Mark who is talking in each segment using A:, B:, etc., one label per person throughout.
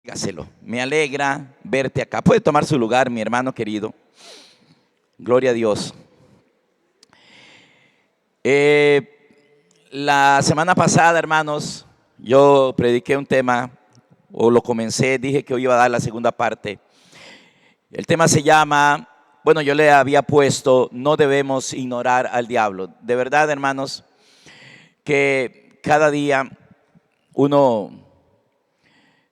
A: Dígaselo. Me alegra verte acá. Puede tomar su lugar, mi hermano querido. Gloria a Dios. La semana pasada, hermanos, yo prediqué un tema, o lo comencé, dije que hoy iba a dar la segunda parte. El tema se llama, bueno, yo le había puesto, no debemos ignorar al diablo. De verdad, hermanos, que cada día uno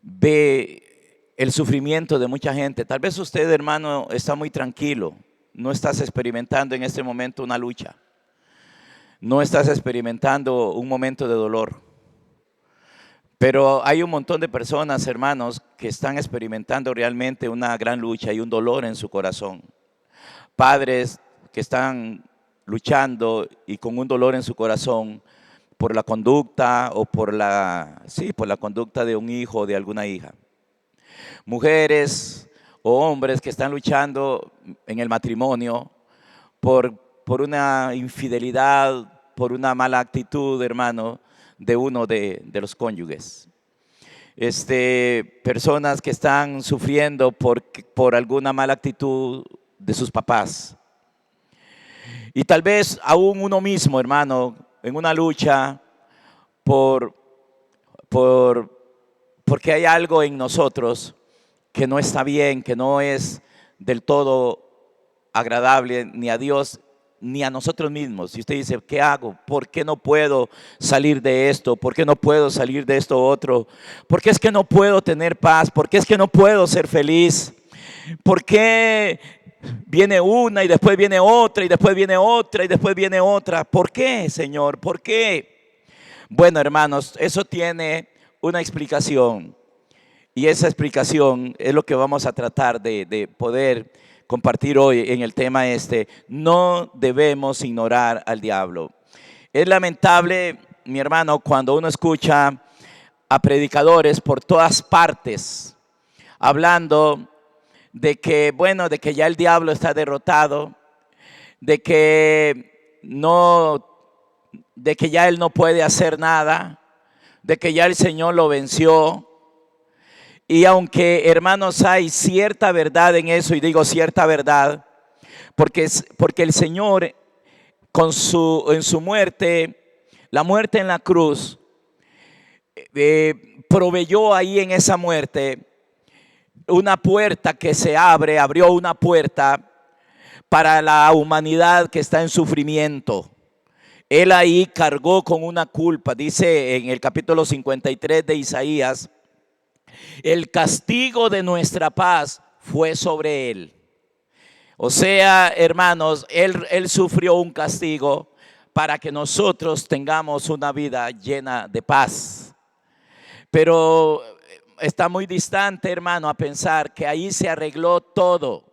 A: ve el sufrimiento de mucha gente. Tal vez usted, hermano, está muy tranquilo, no estás experimentando en este momento una lucha, no estás experimentando un momento de dolor, pero hay un montón de personas, hermanos, que están experimentando realmente una gran lucha y un dolor en su corazón. Padres que están luchando y con un dolor en su corazón por la conducta o por la conducta de un hijo o de alguna hija. Mujeres o hombres que están luchando en el matrimonio por una infidelidad, por una mala actitud, hermano, de uno de los cónyuges. Personas que están sufriendo por alguna mala actitud de sus papás. Y tal vez aún uno mismo, hermano, en una lucha porque hay algo en nosotros que no está bien, que no es del todo agradable ni a Dios ni a nosotros mismos. Si usted dice, ¿qué hago? ¿Por qué no puedo salir de esto? ¿Por qué no puedo salir de esto otro? ¿Por qué es que no puedo tener paz? ¿Por qué es que no puedo ser feliz? ¿Por qué viene una y después viene otra y después viene otra y después viene otra? ¿Por qué, Señor? ¿Por qué? Bueno, hermanos, eso tiene una explicación. Y esa explicación es lo que vamos a tratar de poder compartir hoy en el tema No debemos ignorar al diablo. Es lamentable, mi hermano, cuando uno escucha a predicadores por todas partes hablando de que, bueno, de que ya el diablo está derrotado, de que ya él no puede hacer nada, de que ya el Señor lo venció. Y aunque, hermanos, hay cierta verdad en eso, y digo cierta verdad, porque el Señor en su muerte, la muerte en la cruz, proveyó ahí en esa muerte una puerta que se abrió una puerta para la humanidad que está en sufrimiento. Él ahí cargó con una culpa, dice en el capítulo 53 de Isaías, el castigo de nuestra paz fue sobre él. O sea, hermanos, él sufrió un castigo para que nosotros tengamos una vida llena de paz. Pero está muy distante, hermano, a pensar que ahí se arregló todo.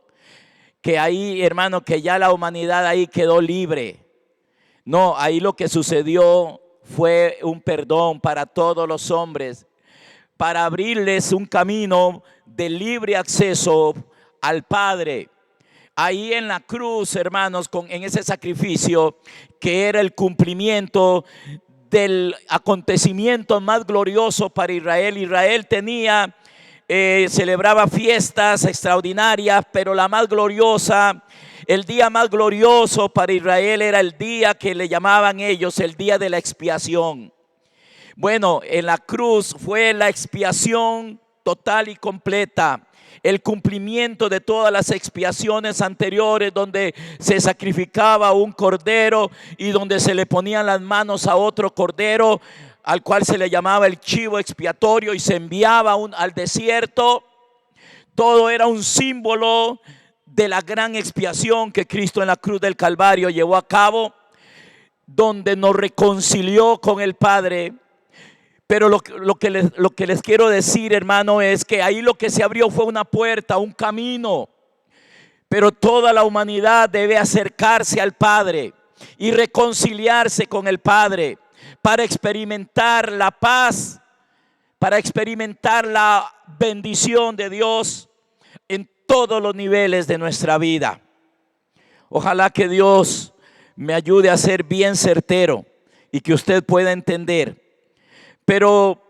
A: Que ahí, hermano, que ya la humanidad ahí quedó libre. No, ahí lo que sucedió fue un perdón para todos los hombres, para abrirles un camino de libre acceso al Padre. Ahí en la cruz, hermanos, en ese sacrificio que era el cumplimiento del acontecimiento más glorioso para Israel. Israel celebraba fiestas extraordinarias, pero la más gloriosa, el día más glorioso para Israel era el día que le llamaban ellos el día de la expiación. Bueno, en la cruz fue la expiación total y completa, el cumplimiento de todas las expiaciones anteriores, donde se sacrificaba un cordero y donde se le ponían las manos a otro cordero, al cual se le llamaba el chivo expiatorio, y se enviaba al desierto. Todo era un símbolo de la gran expiación que Cristo en la cruz del Calvario llevó a cabo, donde nos reconcilió con el Padre. Pero lo que les quiero decir, hermano, es que ahí lo que se abrió fue una puerta, un camino. Pero toda la humanidad debe acercarse al Padre y reconciliarse con el Padre para experimentar la paz, para experimentar la bendición de Dios en todos los niveles de nuestra vida. Ojalá que Dios me ayude a ser bien certero y que usted pueda entender. Pero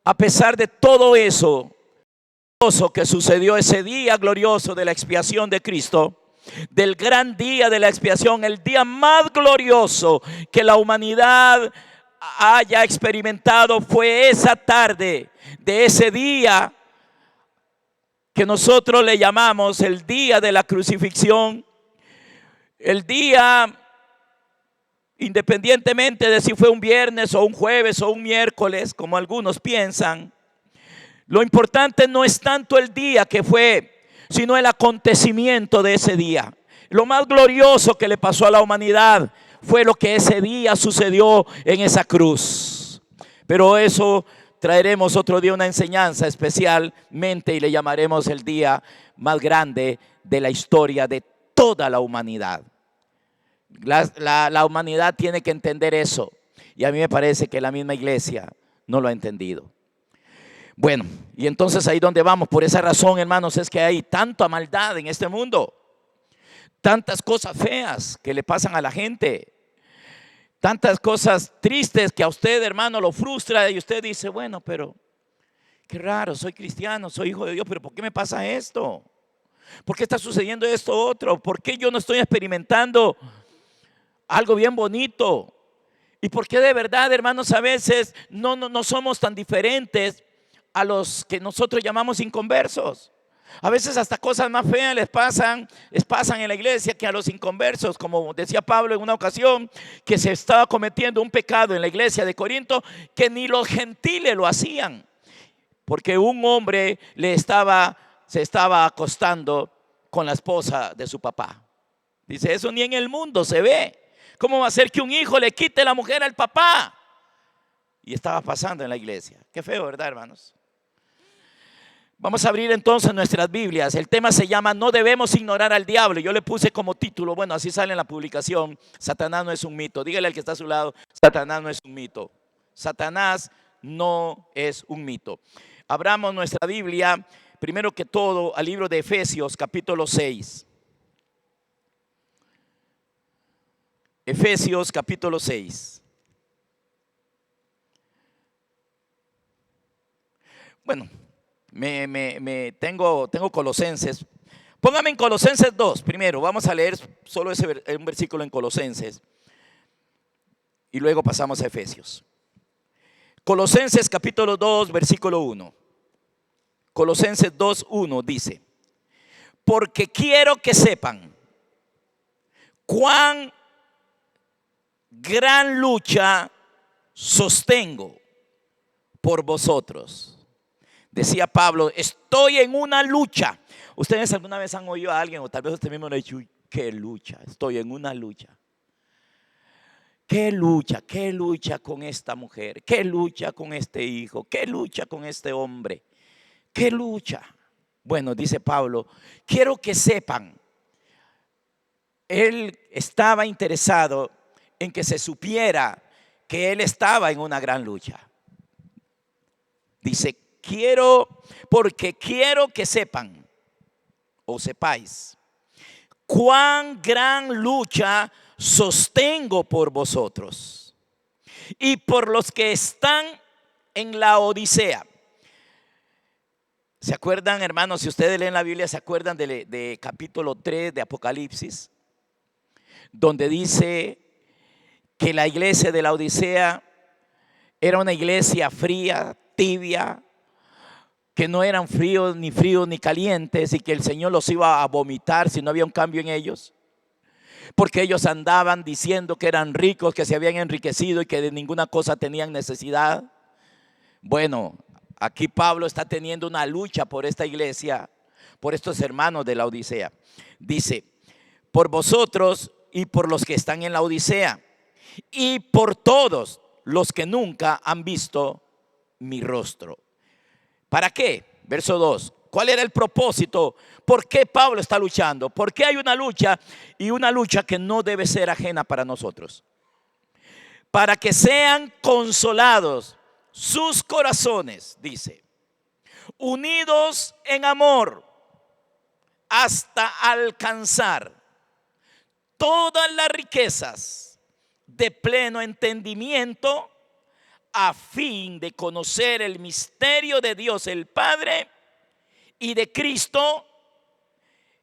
A: a pesar de todo eso, que sucedió ese día glorioso de la expiación de Cristo, del gran día de la expiación, el día más glorioso que la humanidad haya experimentado, fue esa tarde de ese día que nosotros le llamamos el día de la crucifixión, el día, independientemente de si fue un viernes o un jueves o un miércoles, como algunos piensan. Lo importante no es tanto el día que fue, sino el acontecimiento de ese día. Lo más glorioso que le pasó a la humanidad fue lo que ese día sucedió en esa cruz. Pero eso traeremos otro día una enseñanza especialmente y le llamaremos el día más grande de la historia de toda la humanidad. La humanidad tiene que entender eso, y a mí me parece que la misma iglesia no lo ha entendido. Bueno, y entonces ahí donde vamos, por esa razón, hermanos, es que hay tanta maldad en este mundo, tantas cosas feas que le pasan a la gente, tantas cosas tristes que a usted, hermano, lo frustra, y usted dice, bueno, pero qué raro, soy cristiano, soy hijo de Dios, pero ¿por qué me pasa esto? ¿Por qué está sucediendo esto otro? ¿Por qué yo no estoy experimentando algo bien bonito? ¿Y por qué de verdad, hermanos, a veces no somos tan diferentes a los que nosotros llamamos inconversos? A veces hasta cosas más feas les pasan en la iglesia que a los inconversos. Como decía Pablo en una ocasión, que se estaba cometiendo un pecado en la iglesia de Corinto que ni los gentiles lo hacían, porque un hombre se estaba acostando con la esposa de su papá. Dice, eso ni en el mundo se ve. ¿Cómo va a ser que un hijo le quite la mujer al papá? Y estaba pasando en la iglesia. Qué feo, ¿verdad, hermanos? Vamos a abrir entonces nuestras Biblias. El tema se llama No debemos ignorar al diablo. Yo le puse como título, bueno, así sale en la publicación, Satanás no es un mito. Dígale al que está a su lado, Satanás no es un mito. Satanás no es un mito. Abramos nuestra Biblia, primero que todo, al libro de Efesios, capítulo 6. Efesios, capítulo 6. Bueno, tengo Colosenses. Póngame en Colosenses 2 primero. Vamos a leer solo un versículo en Colosenses y luego pasamos a Efesios. Colosenses capítulo 2, versículo 1. Colosenses 2, 1 dice: porque quiero que sepan cuán gran lucha sostengo por vosotros. Decía Pablo, estoy en una lucha. ¿Ustedes alguna vez han oído a alguien, o tal vez usted mismo le ha dicho, uy, qué lucha, estoy en una lucha? Qué lucha con esta mujer, qué lucha con este hijo, qué lucha con este hombre, qué lucha. Bueno, dice Pablo, quiero que sepan, él estaba interesado en que se supiera que él estaba en una gran lucha. Dice, porque quiero que sepan o sepáis cuán gran lucha sostengo por vosotros y por los que están en la Odisea. ¿Se acuerdan, hermanos? Si ustedes leen la Biblia, ¿se acuerdan de capítulo 3 de Apocalipsis? Donde dice que la iglesia de la Odisea era una iglesia fría, tibia, que no eran fríos ni calientes, y que el Señor los iba a vomitar si no había un cambio en ellos, porque ellos andaban diciendo que eran ricos, que se habían enriquecido y que de ninguna cosa tenían necesidad. Bueno, aquí Pablo está teniendo una lucha por esta iglesia, por estos hermanos de la Odisea. Dice, por vosotros y por los que están en la Odisea, y por todos los que nunca han visto mi rostro. ¿Para qué? Verso 2. ¿Cuál era el propósito? ¿Por qué Pablo está luchando? ¿Por qué hay una lucha? Y una lucha que no debe ser ajena para nosotros. Para que sean consolados sus corazones, dice, unidos en amor, hasta alcanzar todas las riquezas de pleno entendimiento, a fin de conocer el misterio de Dios el Padre y de Cristo,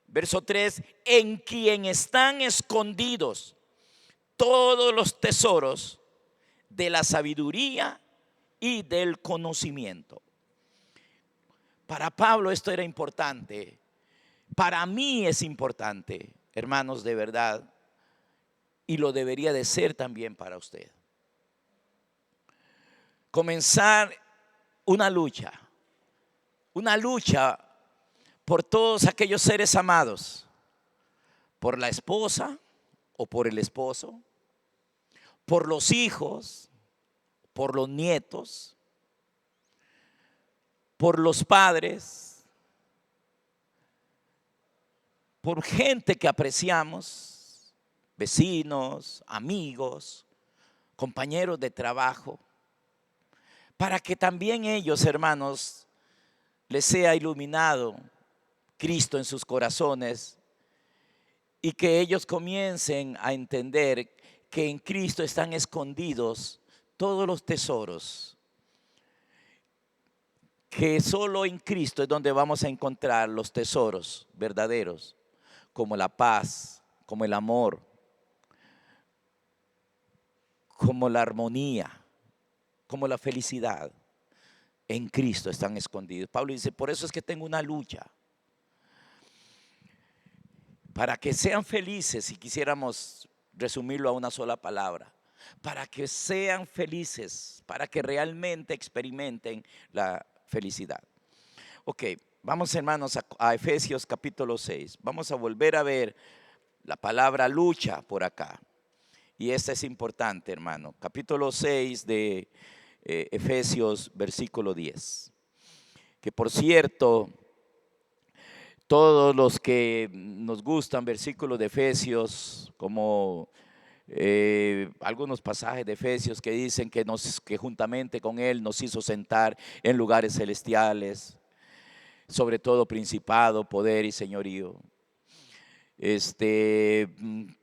A: verso 3, en quien están escondidos todos los tesoros de la sabiduría y del conocimiento. Para Pablo esto era importante. Para mí es importante, hermanos, de verdad. Y lo debería de ser también para usted. Comenzar una lucha por todos aquellos seres amados, por la esposa o por el esposo, por los hijos, por los nietos, por los padres, por gente que apreciamos, vecinos, amigos, compañeros de trabajo, para que también ellos, hermanos, les sea iluminado Cristo en sus corazones y que ellos comiencen a entender que en Cristo están escondidos todos los tesoros, que solo en Cristo es donde vamos a encontrar los tesoros verdaderos, como la paz, como el amor, como la armonía, como la felicidad. En Cristo están escondidos. Pablo dice, por eso es que tengo una lucha. Para que sean felices, si quisiéramos resumirlo a una sola palabra, para que sean felices, para que realmente experimenten la felicidad. Ok, vamos hermanos a Efesios capítulo 6. Vamos a volver a ver la palabra lucha por acá. Y esta es importante, hermano. Capítulo 6 de Efesios, versículo 10. Que por cierto, todos los que nos gustan versículos de Efesios, como algunos pasajes de Efesios que dicen que juntamente con Él nos hizo sentar en lugares celestiales, sobre todo principado, poder y señorío. Que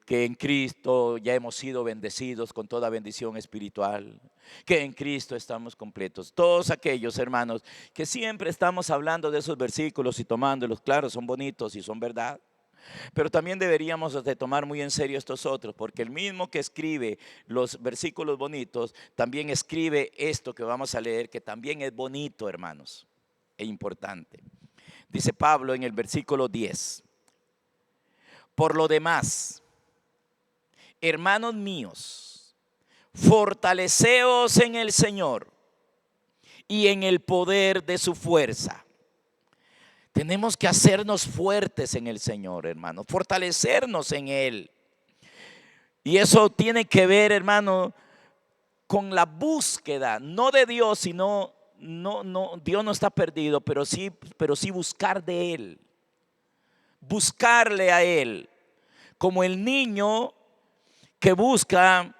A: en Cristo ya hemos sido bendecidos con toda bendición espiritual, que en Cristo estamos completos. Todos aquellos hermanos que siempre estamos hablando de esos versículos y tomándolos, claro, son bonitos y son verdad, pero también deberíamos de tomar muy en serio estos otros, porque el mismo que escribe los versículos bonitos, también escribe esto que vamos a leer, que también es bonito, hermanos, e importante. Dice Pablo en el versículo 10. Por lo demás, hermanos míos, fortaleceos en el Señor y en el poder de su fuerza. Tenemos que hacernos fuertes en el Señor, hermano, fortalecernos en Él. Y eso tiene que ver, hermano, con la búsqueda, no de Dios, sino, Dios no está perdido, pero sí buscar de Él. Buscarle a Él, como el niño que busca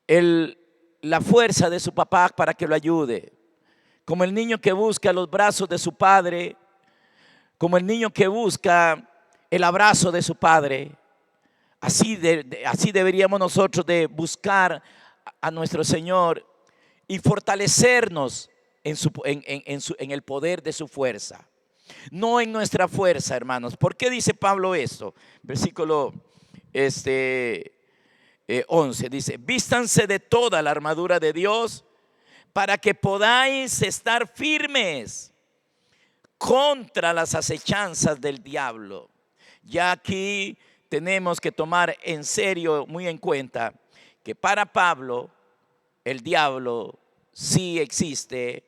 A: la fuerza de su papá para que lo ayude, como el niño que busca los brazos de su padre, como el niño que busca el abrazo de su padre. Así deberíamos nosotros de buscar a nuestro Señor y fortalecernos en el poder de su fuerza. No en nuestra fuerza, hermanos. ¿Por qué dice Pablo esto? Versículo 11 dice: vístanse de toda la armadura de Dios para que podáis estar firmes contra las acechanzas del diablo. Ya aquí tenemos que tomar en serio, muy en cuenta, que para Pablo el diablo sí existe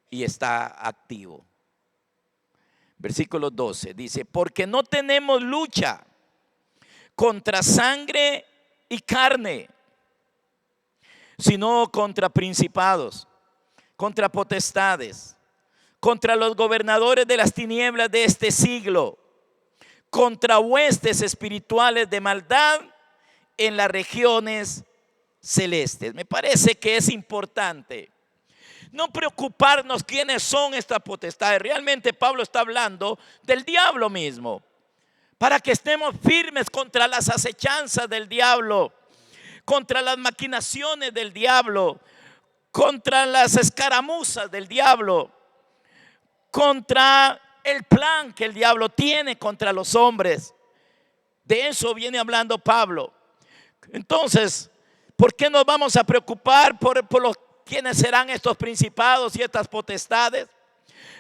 A: y está activo. Versículo 12 dice: porque no tenemos lucha contra sangre y carne, sino contra principados, contra potestades, contra los gobernadores de las tinieblas de este siglo, contra huestes espirituales de maldad en las regiones celestes. Me parece que es importante no preocuparnos quiénes son estas potestades. Realmente Pablo está hablando del diablo mismo, para que estemos firmes contra las acechanzas del diablo, contra las maquinaciones del diablo, contra las escaramuzas del diablo, contra el plan que el diablo tiene contra los hombres. De eso viene hablando Pablo. Entonces, ¿por qué nos vamos a preocupar por quiénes serán estos principados y estas potestades?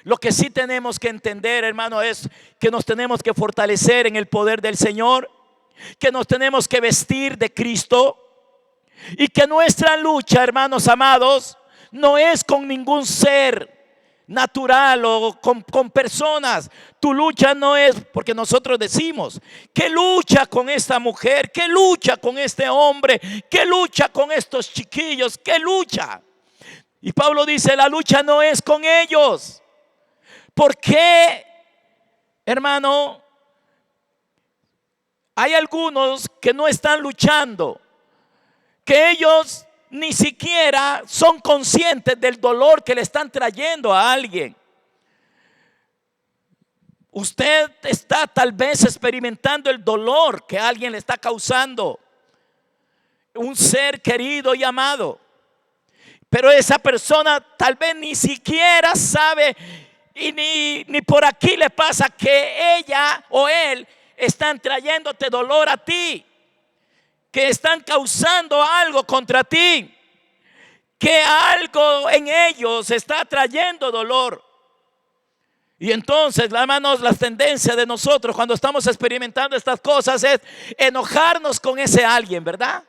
A: Lo que sí tenemos que entender, hermano, es que nos tenemos que fortalecer en el poder del Señor, que nos tenemos que vestir de Cristo y que nuestra lucha, hermanos amados, no es con ningún ser natural o con personas. Tu lucha no es, porque nosotros decimos, ¿qué lucha con esta mujer? ¿Qué lucha con este hombre? ¿Qué lucha con estos chiquillos? ¿Qué lucha? Y Pablo dice, la lucha no es con ellos. ¿Por qué, hermano? Hay algunos que no están luchando, que ellos ni siquiera son conscientes del dolor que le están trayendo a alguien. Usted está tal vez experimentando el dolor que alguien le está causando, un ser querido y amado, pero esa persona tal vez ni siquiera sabe y ni por aquí le pasa que ella o él están trayéndote dolor a ti, que están causando algo contra ti, que algo en ellos está trayendo dolor. Y entonces, hermanos, la tendencia de nosotros cuando estamos experimentando estas cosas es enojarnos con ese alguien, ¿verdad?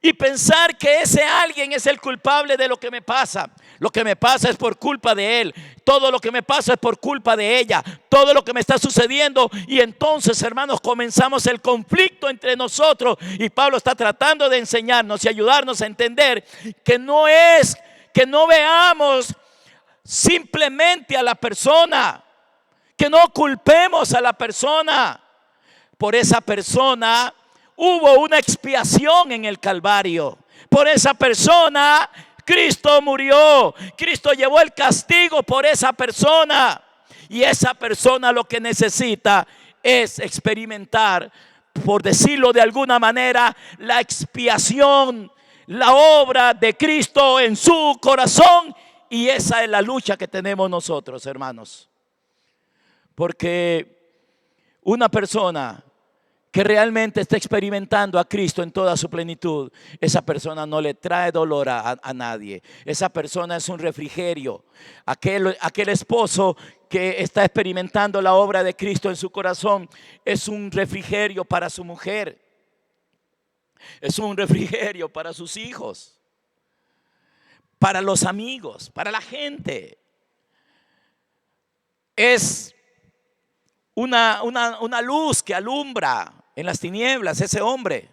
A: Y pensar que ese alguien es el culpable de lo que me pasa. Lo que me pasa es por culpa de él. Todo lo que me pasa es por culpa de ella. Todo lo que me está sucediendo. Y entonces, hermanos, comenzamos el conflicto entre nosotros. Y Pablo está tratando de enseñarnos y ayudarnos a entender que no es, que no veamos simplemente a la persona, que no culpemos a la persona. Por esa persona hubo una expiación en el Calvario. Por esa persona Cristo murió. Cristo llevó el castigo por esa persona. Y esa persona lo que necesita es experimentar, por decirlo de alguna manera, la expiación, la obra de Cristo en su corazón. Y esa es la lucha que tenemos nosotros, hermanos. Porque una persona que realmente está experimentando a Cristo en toda su plenitud, esa persona no le trae dolor a nadie. Esa persona es un refrigerio. Aquel esposo que está experimentando la obra de Cristo en su corazón es un refrigerio para su mujer. Es un refrigerio para sus hijos, para los amigos, para la gente. Es una luz que alumbra en las tinieblas ese hombre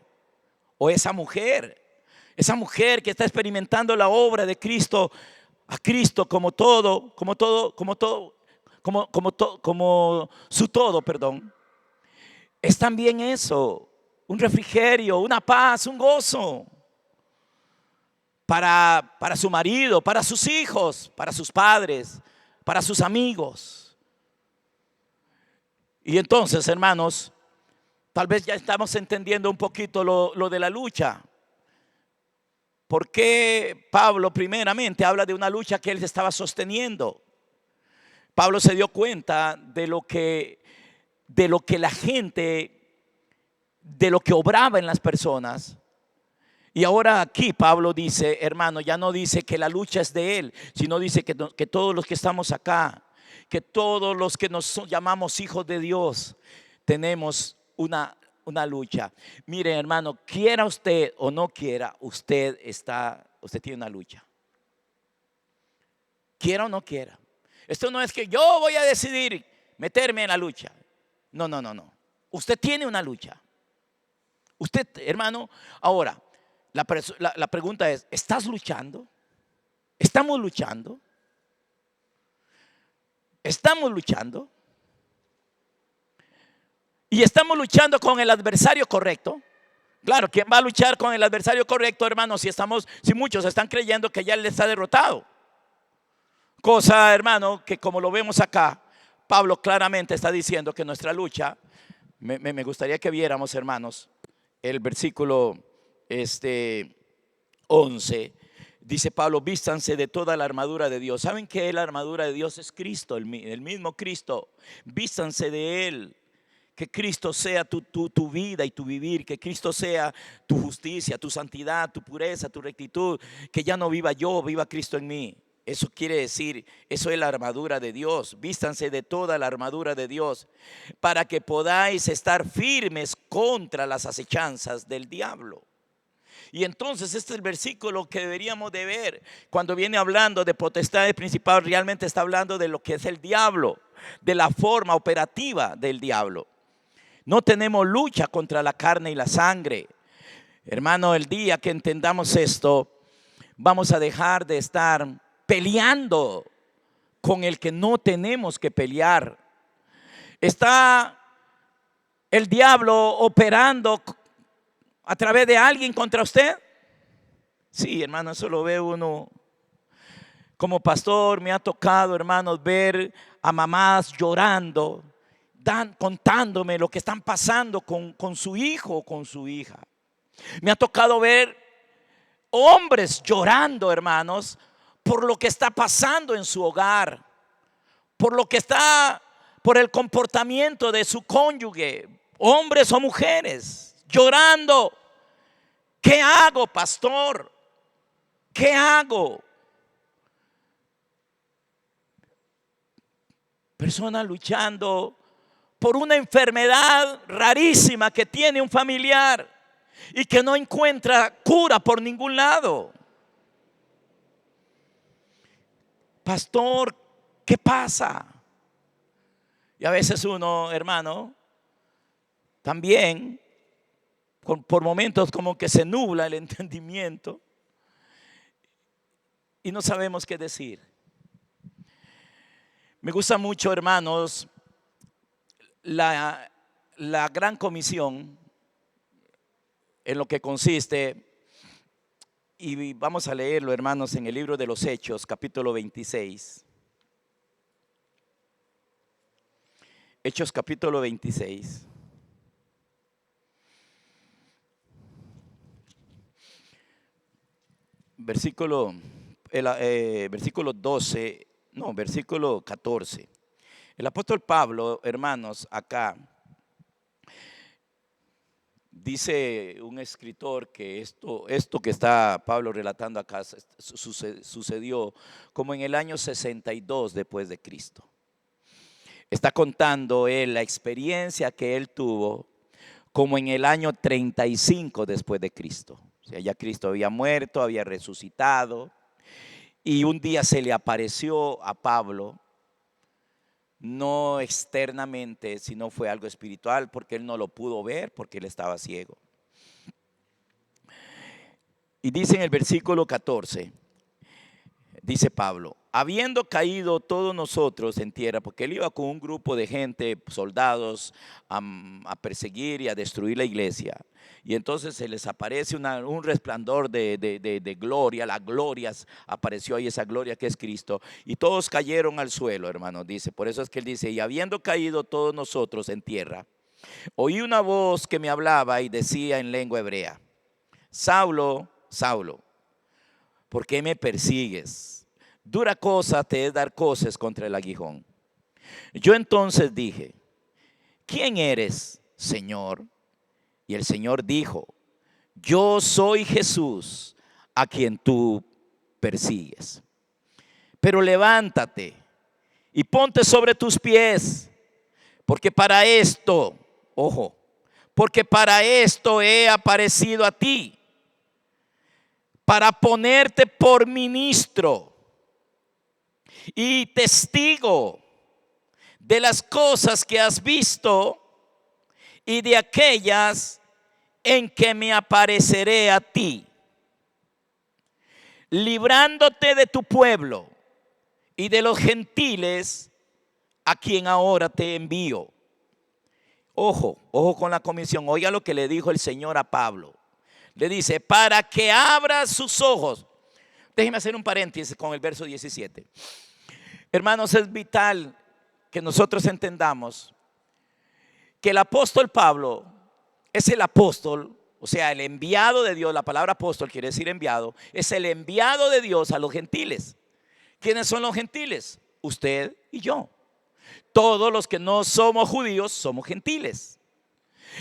A: o esa mujer que está experimentando la obra de Cristo, a Cristo como su todo, perdón. Es también eso, un refrigerio, una paz, un gozo para su marido, para sus hijos, para sus padres, para sus amigos. Y entonces, hermanos, tal vez ya estamos entendiendo un poquito lo de la lucha. ¿Por qué Pablo primeramente habla de una lucha que él estaba sosteniendo? Pablo se dio cuenta de lo que la gente, de lo que obraba en las personas. Y ahora aquí Pablo dice, hermano, ya no dice que la lucha es de él, sino dice que todos los que estamos acá, que todos los que nos llamamos hijos de Dios, tenemos una lucha. Mire, hermano, quiera usted o no quiera, usted tiene una lucha. Quiera o no quiera. Esto no es que yo voy a decidir meterme en la lucha. No. Usted tiene una lucha. Usted, hermano, ahora, la pregunta es, ¿estás luchando? ¿Estamos luchando? ¿Estamos luchando? Y estamos luchando con el adversario correcto. Claro, ¿quién va a luchar con el adversario correcto, hermano? Si muchos están creyendo que ya él está derrotado. Cosa, hermano, que como lo vemos acá, Pablo claramente está diciendo que nuestra lucha, me gustaría que viéramos, hermanos, el versículo 11, Dice Pablo, vístanse de toda la armadura de Dios. ¿Saben qué? La armadura de Dios es Cristo, el mismo Cristo. Vístanse de Él. Que Cristo sea tu vida y tu vivir. Que Cristo sea tu justicia, tu santidad, tu pureza, tu rectitud. Que ya no viva yo, viva Cristo en mí. Eso quiere decir, eso es la armadura de Dios. Vístanse de toda la armadura de Dios para que podáis estar firmes contra las acechanzas del diablo. Y entonces este es el versículo que deberíamos de ver. Cuando viene hablando de potestades principales, realmente está hablando de lo que es el diablo, de la forma operativa del diablo. No tenemos lucha contra la carne y la sangre. Hermano, el día que entendamos esto, vamos a dejar de estar peleando con el que no tenemos que pelear. Está el diablo operando a través de alguien contra usted. Sí, hermano, eso lo ve uno. Como pastor me ha tocado, hermanos, ver a mamás llorando, contándome lo que están pasando con su hijo o con su hija. Me ha tocado ver hombres llorando, hermanos, por lo que está pasando en su hogar, por el comportamiento de su cónyuge, hombres o mujeres, llorando. ¿Qué hago, pastor? ¿Qué hago? Personas luchando por una enfermedad rarísima que tiene un familiar y que no encuentra cura por ningún lado. Pastor, ¿qué pasa? Y a veces uno, hermano, también por momentos como que se nubla el entendimiento y no sabemos qué decir. Me gusta mucho, hermanos, la gran comisión, en lo que consiste, y vamos a leerlo, hermanos, en el libro de los Hechos, capítulo 26. Hechos capítulo 26. Versículo 12, no, versículo 14. El apóstol Pablo, hermanos, acá dice un escritor que esto que está Pablo relatando acá sucedió como en el año 62 después de Cristo. Está contando él la experiencia que él tuvo como en el año 35 después de Cristo. O sea, ya Cristo había muerto, había resucitado, y un día se le apareció a Pablo, no externamente, sino fue algo espiritual, porque él no lo pudo ver, porque él estaba ciego. Y dice en el versículo 14, dice Pablo, habiendo caído todos nosotros en tierra, porque él iba con un grupo de gente, soldados, a perseguir y a destruir la iglesia. Y entonces se les aparece un resplandor de gloria, las glorias, apareció ahí esa gloria que es Cristo. Y todos cayeron al suelo, hermano, dice. Por eso es que él dice, y habiendo caído todos nosotros en tierra, oí una voz que me hablaba y decía en lengua hebrea, Saulo, Saulo, ¿por qué me persigues? Dura cosa te es dar coces contra el aguijón. Yo entonces dije, ¿quién eres, Señor? Y el Señor dijo, yo soy Jesús a quien tú persigues. Pero levántate y ponte sobre tus pies, porque para esto, ojo, porque para esto he aparecido a ti, para ponerte por ministro y testigo de las cosas que has visto y de aquellas en que me apareceré a ti, librándote de tu pueblo y de los gentiles a quien ahora te envío. Ojo, ojo con la comisión. Oiga lo que le dijo el Señor a Pablo. Le dice, para que abra sus ojos. Déjeme hacer un paréntesis con el verso 17. Hermanos, es vital que nosotros entendamos que el apóstol Pablo es el apóstol, O sea, el enviado de Dios, la palabra apóstol quiere decir enviado, es el enviado de Dios a los gentiles. ¿Quiénes son los gentiles? Usted y yo. Todos los que no somos judíos somos gentiles.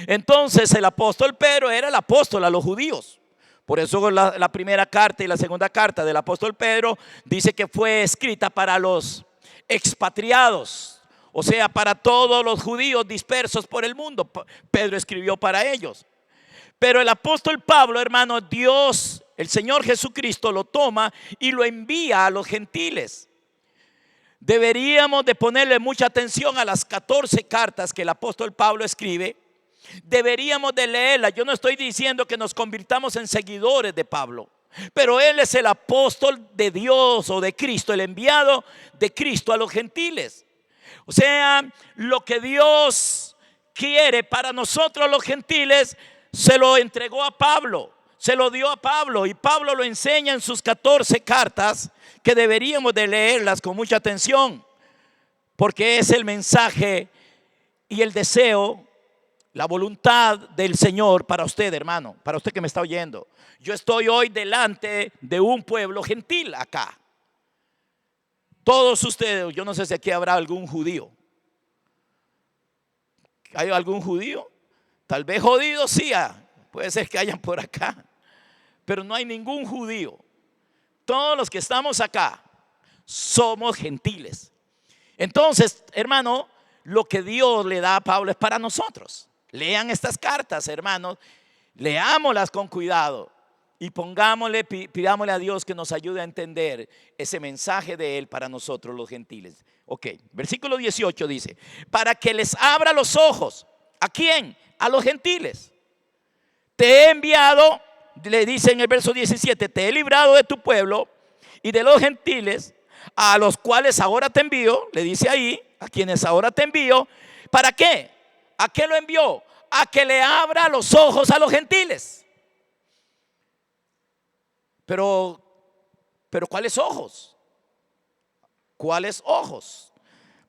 A: Entonces el apóstol Pedro era el apóstol a los judíos. Por eso la primera carta y la segunda carta del apóstol Pedro dice que fue escrita para los expatriados, o sea, para todos los judíos dispersos por el mundo. Pedro escribió para ellos. Pero el apóstol Pablo, hermano, Dios, el Señor Jesucristo lo toma y lo envía a los gentiles. Deberíamos de ponerle mucha atención a las 14 cartas que el apóstol Pablo escribe. Deberíamos de leerlas. Yo no estoy diciendo que nos convirtamos en seguidores de Pablo, pero él es el apóstol de Dios o de Cristo, el enviado de Cristo a los gentiles. O sea, lo que Dios quiere para nosotros los gentiles se lo entregó a Pablo, se lo dio a Pablo, y Pablo lo enseña en sus 14 cartas, que deberíamos de leerlas con mucha atención, porque es el mensaje y el deseo, la voluntad del Señor para usted, hermano, para usted que me está oyendo. Yo estoy hoy delante de un pueblo gentil acá. Todos ustedes, yo no sé si aquí habrá algún judío. ¿Hay algún judío? Tal vez jodidos sí, puede ser que hayan por acá, pero no hay ningún judío. Todos los que estamos acá somos gentiles. Entonces, hermano, lo que Dios le da a Pablo es para nosotros. Lean estas cartas, hermanos, leámoslas con cuidado y pidámosle a Dios que nos ayude a entender ese mensaje de Él para nosotros los gentiles. Ok, versículo 18 dice: para que les abra los ojos. ¿A quién? A los gentiles. Te he enviado, le dice en el verso 17, te he librado de tu pueblo y de los gentiles, a los cuales ahora te envío. Le dice ahí, a quienes ahora te envío. ¿Para qué? ¿A qué lo envió? A que le abra los ojos a los gentiles. Pero ¿cuáles ojos? ¿Cuáles ojos?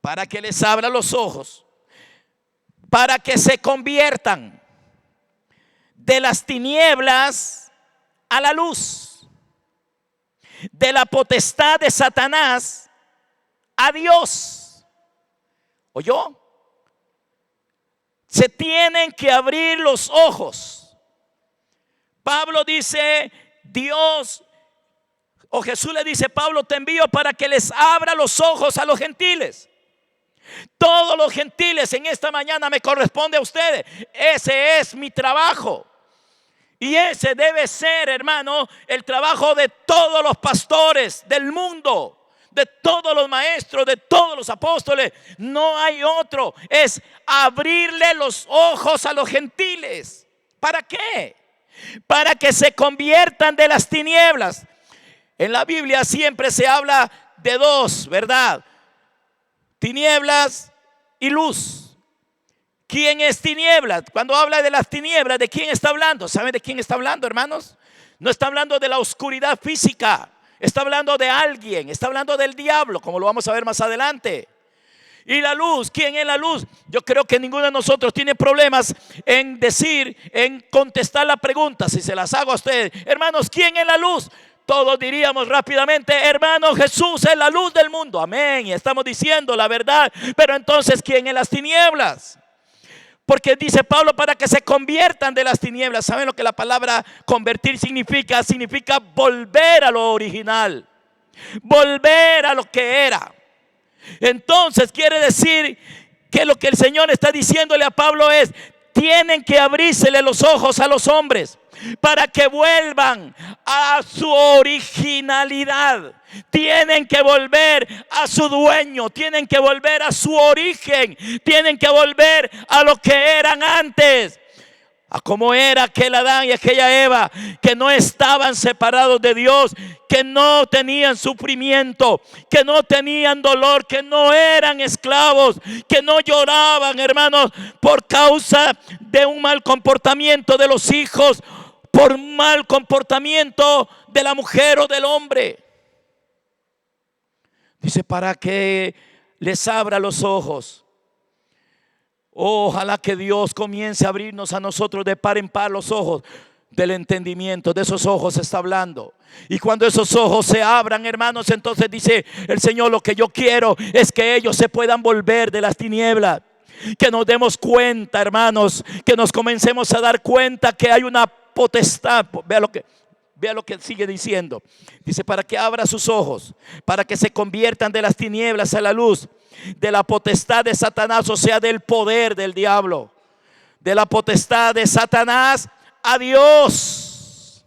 A: Para que les abra los ojos, para que se conviertan de las tinieblas a la luz, de la potestad de Satanás a Dios. ¿Oyó? Se tienen que abrir los ojos. Pablo dice, Dios, o Jesús le dice, Pablo, te envío para que les abra los ojos a los gentiles. Todos los gentiles en esta mañana me corresponde a ustedes. Ese es mi trabajo. Y ese debe ser, hermano, el trabajo de todos los pastores del mundo, de todos los maestros, de todos los apóstoles. No hay otro. Es abrirle los ojos a los gentiles. ¿Para qué? Para que se conviertan de las tinieblas. En la Biblia siempre se habla de dos, ¿verdad? Tinieblas y luz. ¿Quién es tinieblas? Cuando habla de las tinieblas, ¿de quién está hablando? ¿Saben de quién está hablando, hermanos? No está hablando de la oscuridad física. Está hablando de alguien. Está hablando del diablo, como lo vamos a ver más adelante. Y la luz, ¿quién es la luz? Yo creo que ninguno de nosotros tiene problemas en decir, en contestar la pregunta. Si se las hago a ustedes, hermanos, ¿quién es la luz? Todos diríamos rápidamente, hermano, Jesús es la luz del mundo. Amén. Y estamos diciendo la verdad. Pero entonces, ¿quién es las tinieblas? Porque dice Pablo, para que se conviertan de las tinieblas. ¿Saben lo que la palabra convertir significa? Significa volver a lo original, volver a lo que era. Entonces quiere decir que lo que el Señor está diciéndole a Pablo es: tienen que abrírsele los ojos a los hombres para que vuelvan a su originalidad. Tienen que volver a su dueño, tienen que volver a su origen, tienen que volver a lo que eran antes, a como era aquel Adán y aquella Eva, que no estaban separados de Dios, que no tenían sufrimiento, que no tenían dolor, que no eran esclavos, que no lloraban, hermanos, por causa de un mal comportamiento de los hijos, por mal comportamiento de la mujer o del hombre. Dice, para que les abra los ojos. Ojalá que Dios comience a abrirnos a nosotros de par en par los ojos del entendimiento. De esos ojos se está hablando. Y cuando esos ojos se abran, hermanos, entonces dice el Señor: lo que yo quiero es que ellos se puedan volver de las tinieblas. Que nos demos cuenta, hermanos, que nos comencemos a dar cuenta que hay una potestad. Vea lo que sigue diciendo. Dice: para que abra sus ojos, para que se conviertan de las tinieblas a la luz, de la potestad de Satanás, o sea, del poder del diablo, de la potestad de Satanás a Dios,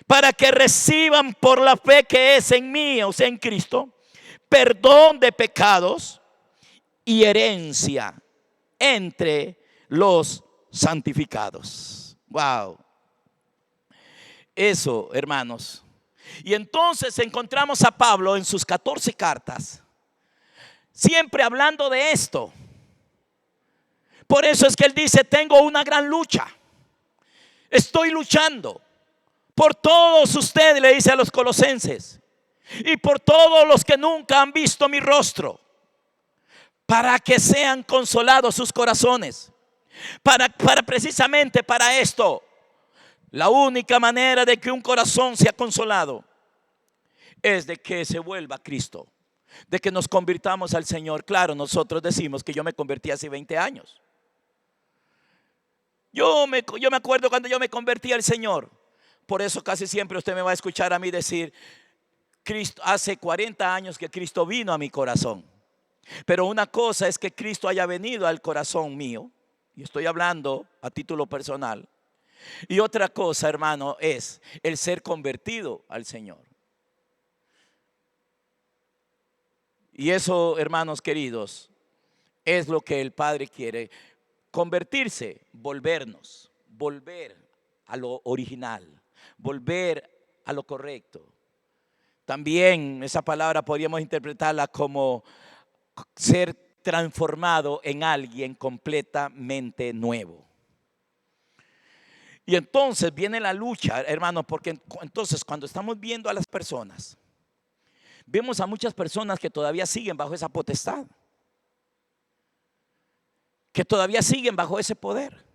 A: para que reciban por la fe que es en mí, o sea, en Cristo, perdón de pecados y herencia entre los santificados. Wow. Eso, hermanos. Y entonces encontramos a Pablo en sus 14 cartas, siempre hablando de esto. Por eso es que él dice: tengo una gran lucha. Estoy luchando por todos ustedes, le dice a los colosenses, y por todos los que nunca han visto mi rostro, para que sean consolados sus corazones. Para precisamente para esto, la única manera de que un corazón sea consolado es de que se vuelva a Cristo, de que nos convirtamos al Señor. Claro, nosotros decimos que yo me convertí hace 20 años. Yo me acuerdo cuando yo me convertí al Señor. Por eso casi siempre usted me va a escuchar a mí decir: Cristo, hace 40 años que Cristo vino a mi corazón. Pero una cosa es que Cristo haya venido al corazón mío, y estoy hablando a título personal. Y otra cosa, hermano, es el ser convertido al Señor. Y eso, hermanos queridos, es lo que el Padre quiere. Convertirse, volver a lo original, volver a lo correcto. También esa palabra podríamos interpretarla como ser transformado en alguien completamente nuevo. Y entonces viene la lucha, hermanos, porque entonces cuando estamos viendo a las personas, vemos a muchas personas que todavía siguen bajo esa potestad, que todavía siguen bajo ese poder.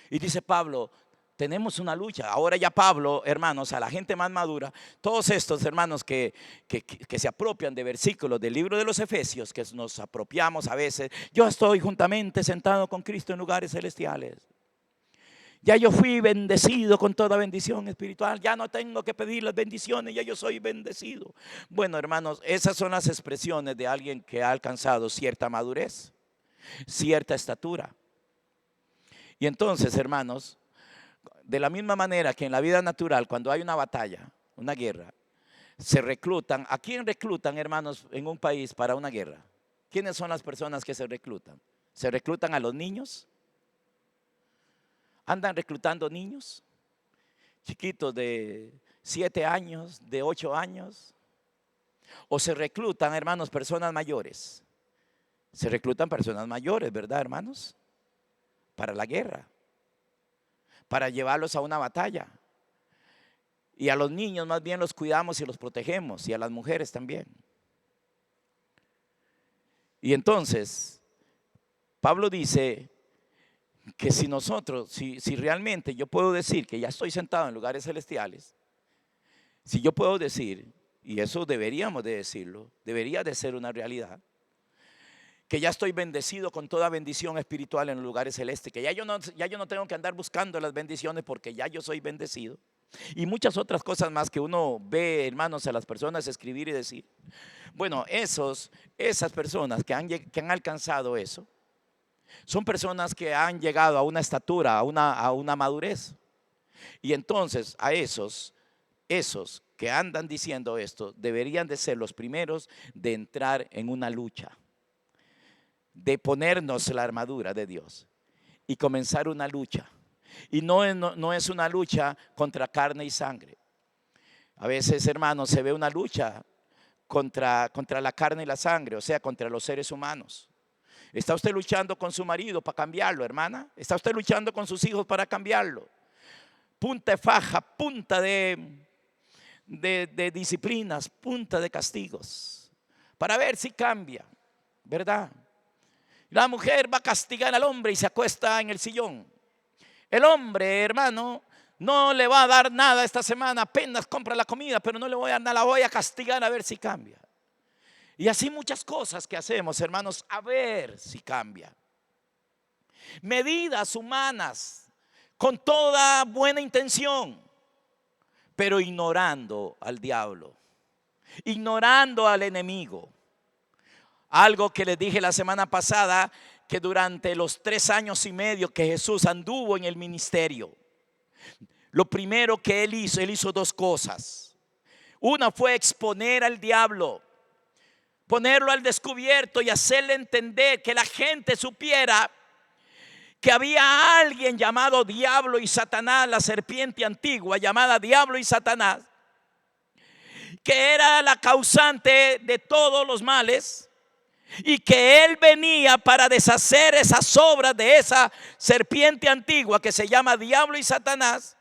A: Y dice Pablo: tenemos una lucha. Ahora ya Pablo, hermanos, a la gente más madura, todos estos hermanos que se apropian de versículos del libro de los Efesios, que nos apropiamos a veces: yo estoy juntamente sentado con Cristo en lugares celestiales. Ya yo fui bendecido con toda bendición espiritual. Ya no tengo que pedir las bendiciones, ya yo soy bendecido. Bueno, hermanos, esas son las expresiones de alguien que ha alcanzado cierta madurez, cierta estatura. Y entonces, hermanos, de la misma manera que en la vida natural, cuando hay una batalla, una guerra, se reclutan. ¿A quién reclutan, hermanos, en un país para una guerra? ¿Quiénes son las personas que se reclutan? ¿Se reclutan a los niños? ¿Andan reclutando niños chiquitos de 7 años, de 8 años? ¿O se reclutan, hermanos, personas mayores? Se reclutan personas mayores, ¿verdad, hermanos? Para la guerra, para llevarlos a una batalla. Y a los niños más bien los cuidamos y los protegemos, y a las mujeres también. Y entonces Pablo dice que si nosotros, si realmente yo puedo decir que ya estoy sentado en lugares celestiales, si yo puedo decir, y eso deberíamos de decirlo, debería de ser una realidad, que ya estoy bendecido con toda bendición espiritual en los lugares celestes, que ya yo no tengo que andar buscando las bendiciones, porque ya yo soy bendecido. Y muchas otras cosas más que uno ve, hermanos, a las personas escribir y decir. Bueno, esas personas que han alcanzado eso, son personas que han llegado a una estatura, a una madurez. Y entonces a esos que andan diciendo esto, deberían de ser los primeros de entrar en una lucha, de ponernos la armadura de Dios y comenzar una lucha. Y no es una lucha contra carne y sangre. A veces, hermanos, se ve una lucha contra la carne y la sangre, o sea, contra los seres humanos. ¿Está usted luchando con su marido para cambiarlo, hermana? ¿Está usted luchando con sus hijos para cambiarlo? Punta de faja, punta de disciplinas, punta de castigos, para ver si cambia, ¿verdad? La mujer va a castigar al hombre y se acuesta en el sillón. El hombre, hermano, no le va a dar nada esta semana, apenas compra la comida, pero no le voy a dar nada, la voy a castigar a ver si cambia. Y así muchas cosas que hacemos, hermanos, a ver si cambia. Medidas humanas con toda buena intención, pero ignorando al diablo, ignorando al enemigo. Algo que les dije la semana pasada, que durante los 3 años y medio que Jesús anduvo en el ministerio, lo primero que él hizo 2 cosas. Una fue exponer al diablo, ponerlo al descubierto y hacerle entender, que la gente supiera que había alguien llamado Diablo y Satanás, la serpiente antigua llamada Diablo y Satanás, que era la causante de todos los males, y que él venía para deshacer esas obras de esa serpiente antigua que se llama Diablo y Satanás.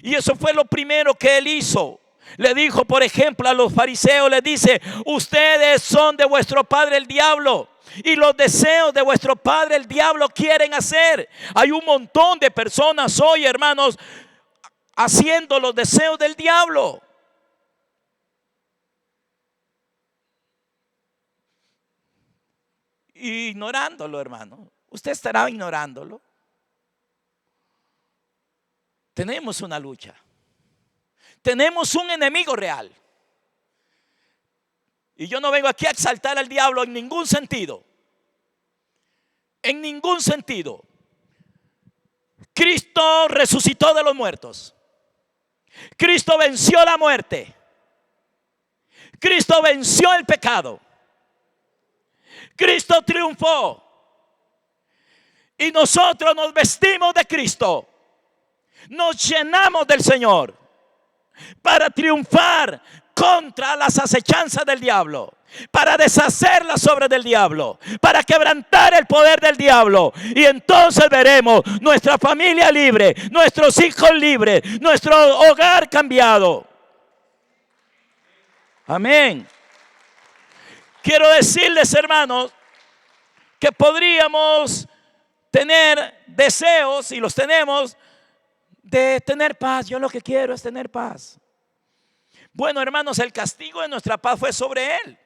A: Y eso fue lo primero que él hizo. Le dijo, por ejemplo, a los fariseos, les dice: ustedes son de vuestro padre el diablo, y los deseos de vuestro padre el diablo quieren hacer. Hay un montón de personas hoy, hermanos, haciendo los deseos del diablo. Ignorándolo, hermano. Usted estará ignorándolo. Tenemos una lucha. Tenemos un enemigo real. Y yo no vengo aquí a exaltar al diablo en ningún sentido. En ningún sentido. Cristo resucitó de los muertos. Cristo venció la muerte. Cristo venció el pecado. Cristo triunfó. Y nosotros nos vestimos de Cristo. Nos llenamos del Señor para triunfar contra las acechanzas del diablo, para deshacer las obras del diablo, para quebrantar el poder del diablo. Y entonces veremos nuestra familia libre, nuestros hijos libres, nuestro hogar cambiado. Amén. Quiero decirles, hermanos, que podríamos tener deseos, y los tenemos, de tener paz. Yo lo que quiero es tener paz. Bueno, hermanos, el castigo de nuestra paz fue sobre él.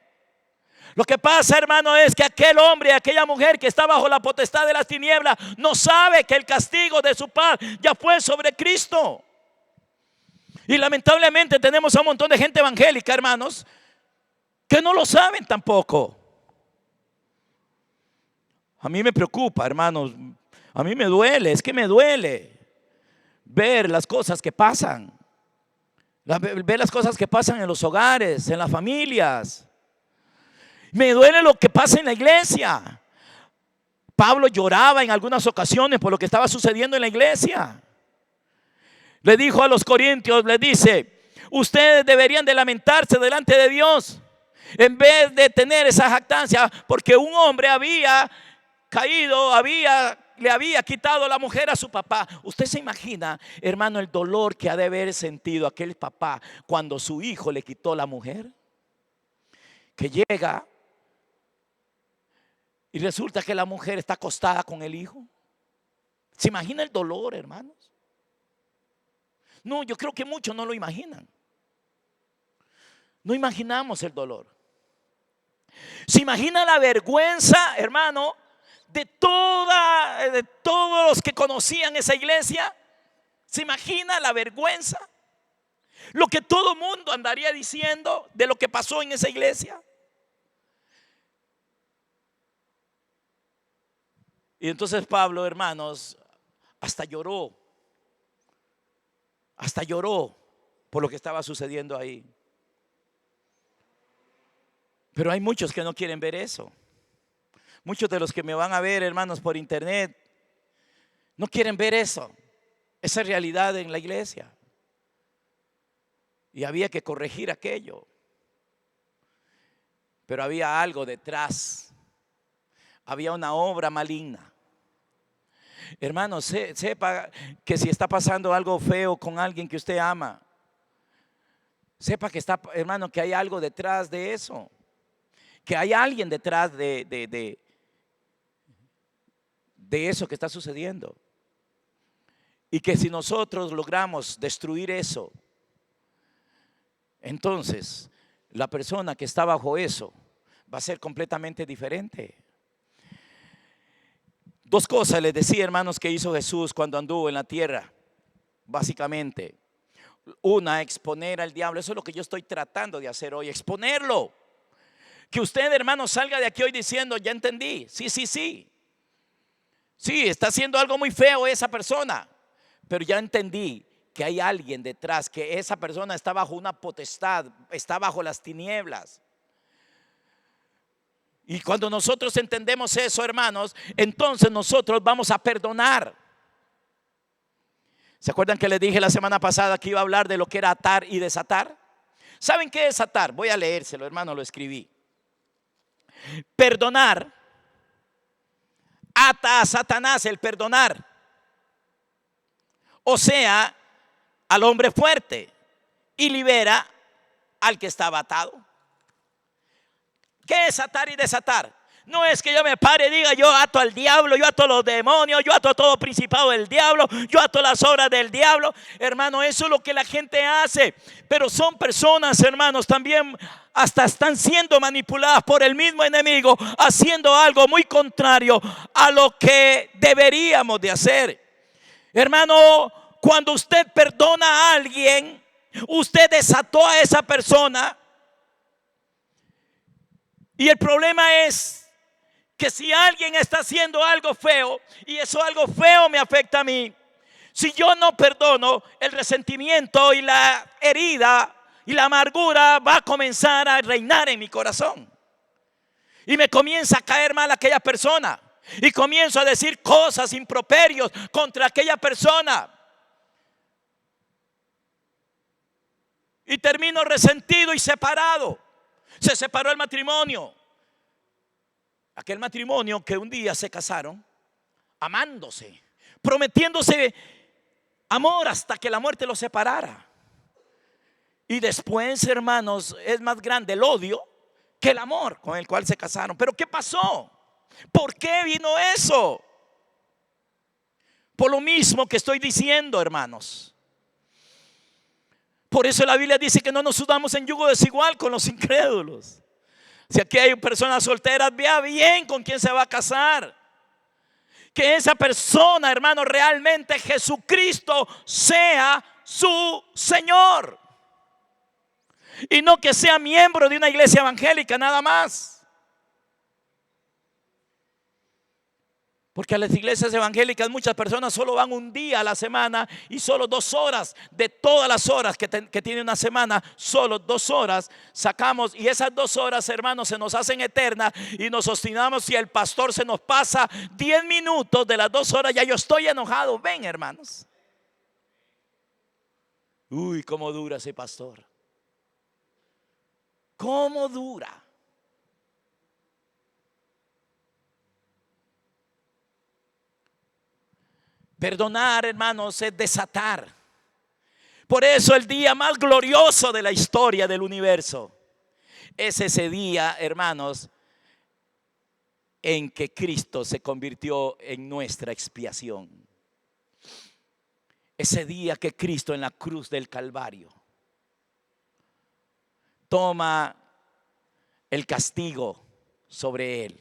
A: Lo que pasa, hermano, es que aquel hombre, aquella mujer que está bajo la potestad de las tinieblas, no sabe que el castigo de su paz ya fue sobre Cristo. Y lamentablemente tenemos a un montón de gente evangélica, hermanos, que no lo saben tampoco. A mí me preocupa, hermanos. A mí me duele, es que me duele ver las cosas que pasan. Ver las cosas que pasan en los hogares, en las familias. Me duele lo que pasa en la iglesia. Pablo lloraba en algunas ocasiones por lo que estaba sucediendo en la iglesia. Le dijo a los corintios, le dice: ustedes deberían de lamentarse delante de Dios, en vez de tener esa jactancia, porque un hombre había caído, le había quitado la mujer a su papá. Usted se imagina, hermano, el dolor que ha de haber sentido aquel papá cuando su hijo le quitó la mujer. Que llega y resulta que la mujer está acostada con el hijo. ¿Se imagina el dolor, hermanos? No, yo creo que muchos no lo imaginan. No imaginamos el dolor. ¿Se imagina la vergüenza, hermano, de todos los que conocían esa iglesia? ¿Se imagina la vergüenza? Lo que todo el mundo andaría diciendo de lo que pasó en esa iglesia. Y entonces Pablo, hermanos, hasta lloró por lo que estaba sucediendo ahí. Pero hay muchos que no quieren ver eso. Muchos de los que me van a ver, hermanos, por internet, no quieren ver eso, esa realidad en la iglesia. Y había que corregir aquello. Pero había algo detrás. Había una obra maligna. Hermanos, sepa que si está pasando algo feo con alguien que usted ama, sepa que está, hermano, que hay algo detrás de eso. Que hay alguien detrás de de eso que está sucediendo. Y que si nosotros logramos destruir eso, entonces la persona que está bajo eso va a ser completamente diferente. Dos cosas les decía, hermanos, que hizo Jesús cuando anduvo en la tierra, básicamente. Una, exponer al diablo. Eso es lo que yo estoy tratando de hacer hoy, exponerlo. Que usted, hermano, salga de aquí hoy diciendo: ya entendí, sí, está haciendo algo muy feo esa persona, pero ya entendí que hay alguien detrás, que esa persona está bajo una potestad, está bajo las tinieblas. Y cuando nosotros entendemos eso, hermanos, entonces nosotros vamos a perdonar. ¿Se acuerdan que les dije la semana pasada que iba a hablar de lo que era atar y desatar? ¿Saben qué es atar? Voy a leérselo, hermano, lo escribí. Perdonar ata a Satanás, el perdonar. O sea, al hombre fuerte, y libera al que estaba atado. ¿Qué es atar y desatar? No es que yo me pare y diga: yo ato al diablo, yo ato a los demonios, yo ato a todo principado del diablo, yo ato las obras del diablo. Hermano, eso es lo que la gente hace. Pero son personas, hermanos, también hasta están siendo manipuladas por el mismo enemigo, haciendo algo muy contrario a lo que deberíamos de hacer. Hermano, cuando usted perdona a alguien, usted desató a esa persona. Y el problema es que si alguien está haciendo algo feo y eso algo feo me afecta a mí, si yo no perdono, el resentimiento y la herida y la amargura va a comenzar a reinar en mi corazón. Y me comienza a caer mal aquella persona. Y comienzo a decir cosas, improperios contra aquella persona. Y termino resentido y separado. Se separó el matrimonio. Aquel matrimonio que un día se casaron, amándose, prometiéndose amor hasta que la muerte los separara. Y después, hermanos, es más grande el odio que el amor con el cual se casaron. Pero ¿qué pasó? ¿Por qué vino eso? Por lo mismo que estoy diciendo, hermanos. Por eso la Biblia dice que no nos unamos en yugo desigual con los incrédulos. Si aquí hay personas solteras, vea bien con quién se va a casar. Que esa persona, hermano, realmente Jesucristo sea su Señor. Y no que sea miembro de una iglesia evangélica nada más. Porque a las iglesias evangélicas muchas personas solo van un día a la semana y solo 2 horas de todas las horas que tiene una semana, solo 2 horas sacamos. Y esas 2 horas, hermanos, se nos hacen eternas y nos obstinamos. Si el pastor se nos pasa 10 minutos de las 2 horas, ya yo estoy enojado. Ven, hermanos. Uy, cómo dura ese pastor. Cómo dura. Perdonar, hermanos, es desatar. Por eso el día más glorioso de la historia del universo es ese día, hermanos, en que Cristo se convirtió en nuestra expiación. Ese día que Cristo en la cruz del Calvario toma el castigo sobre él.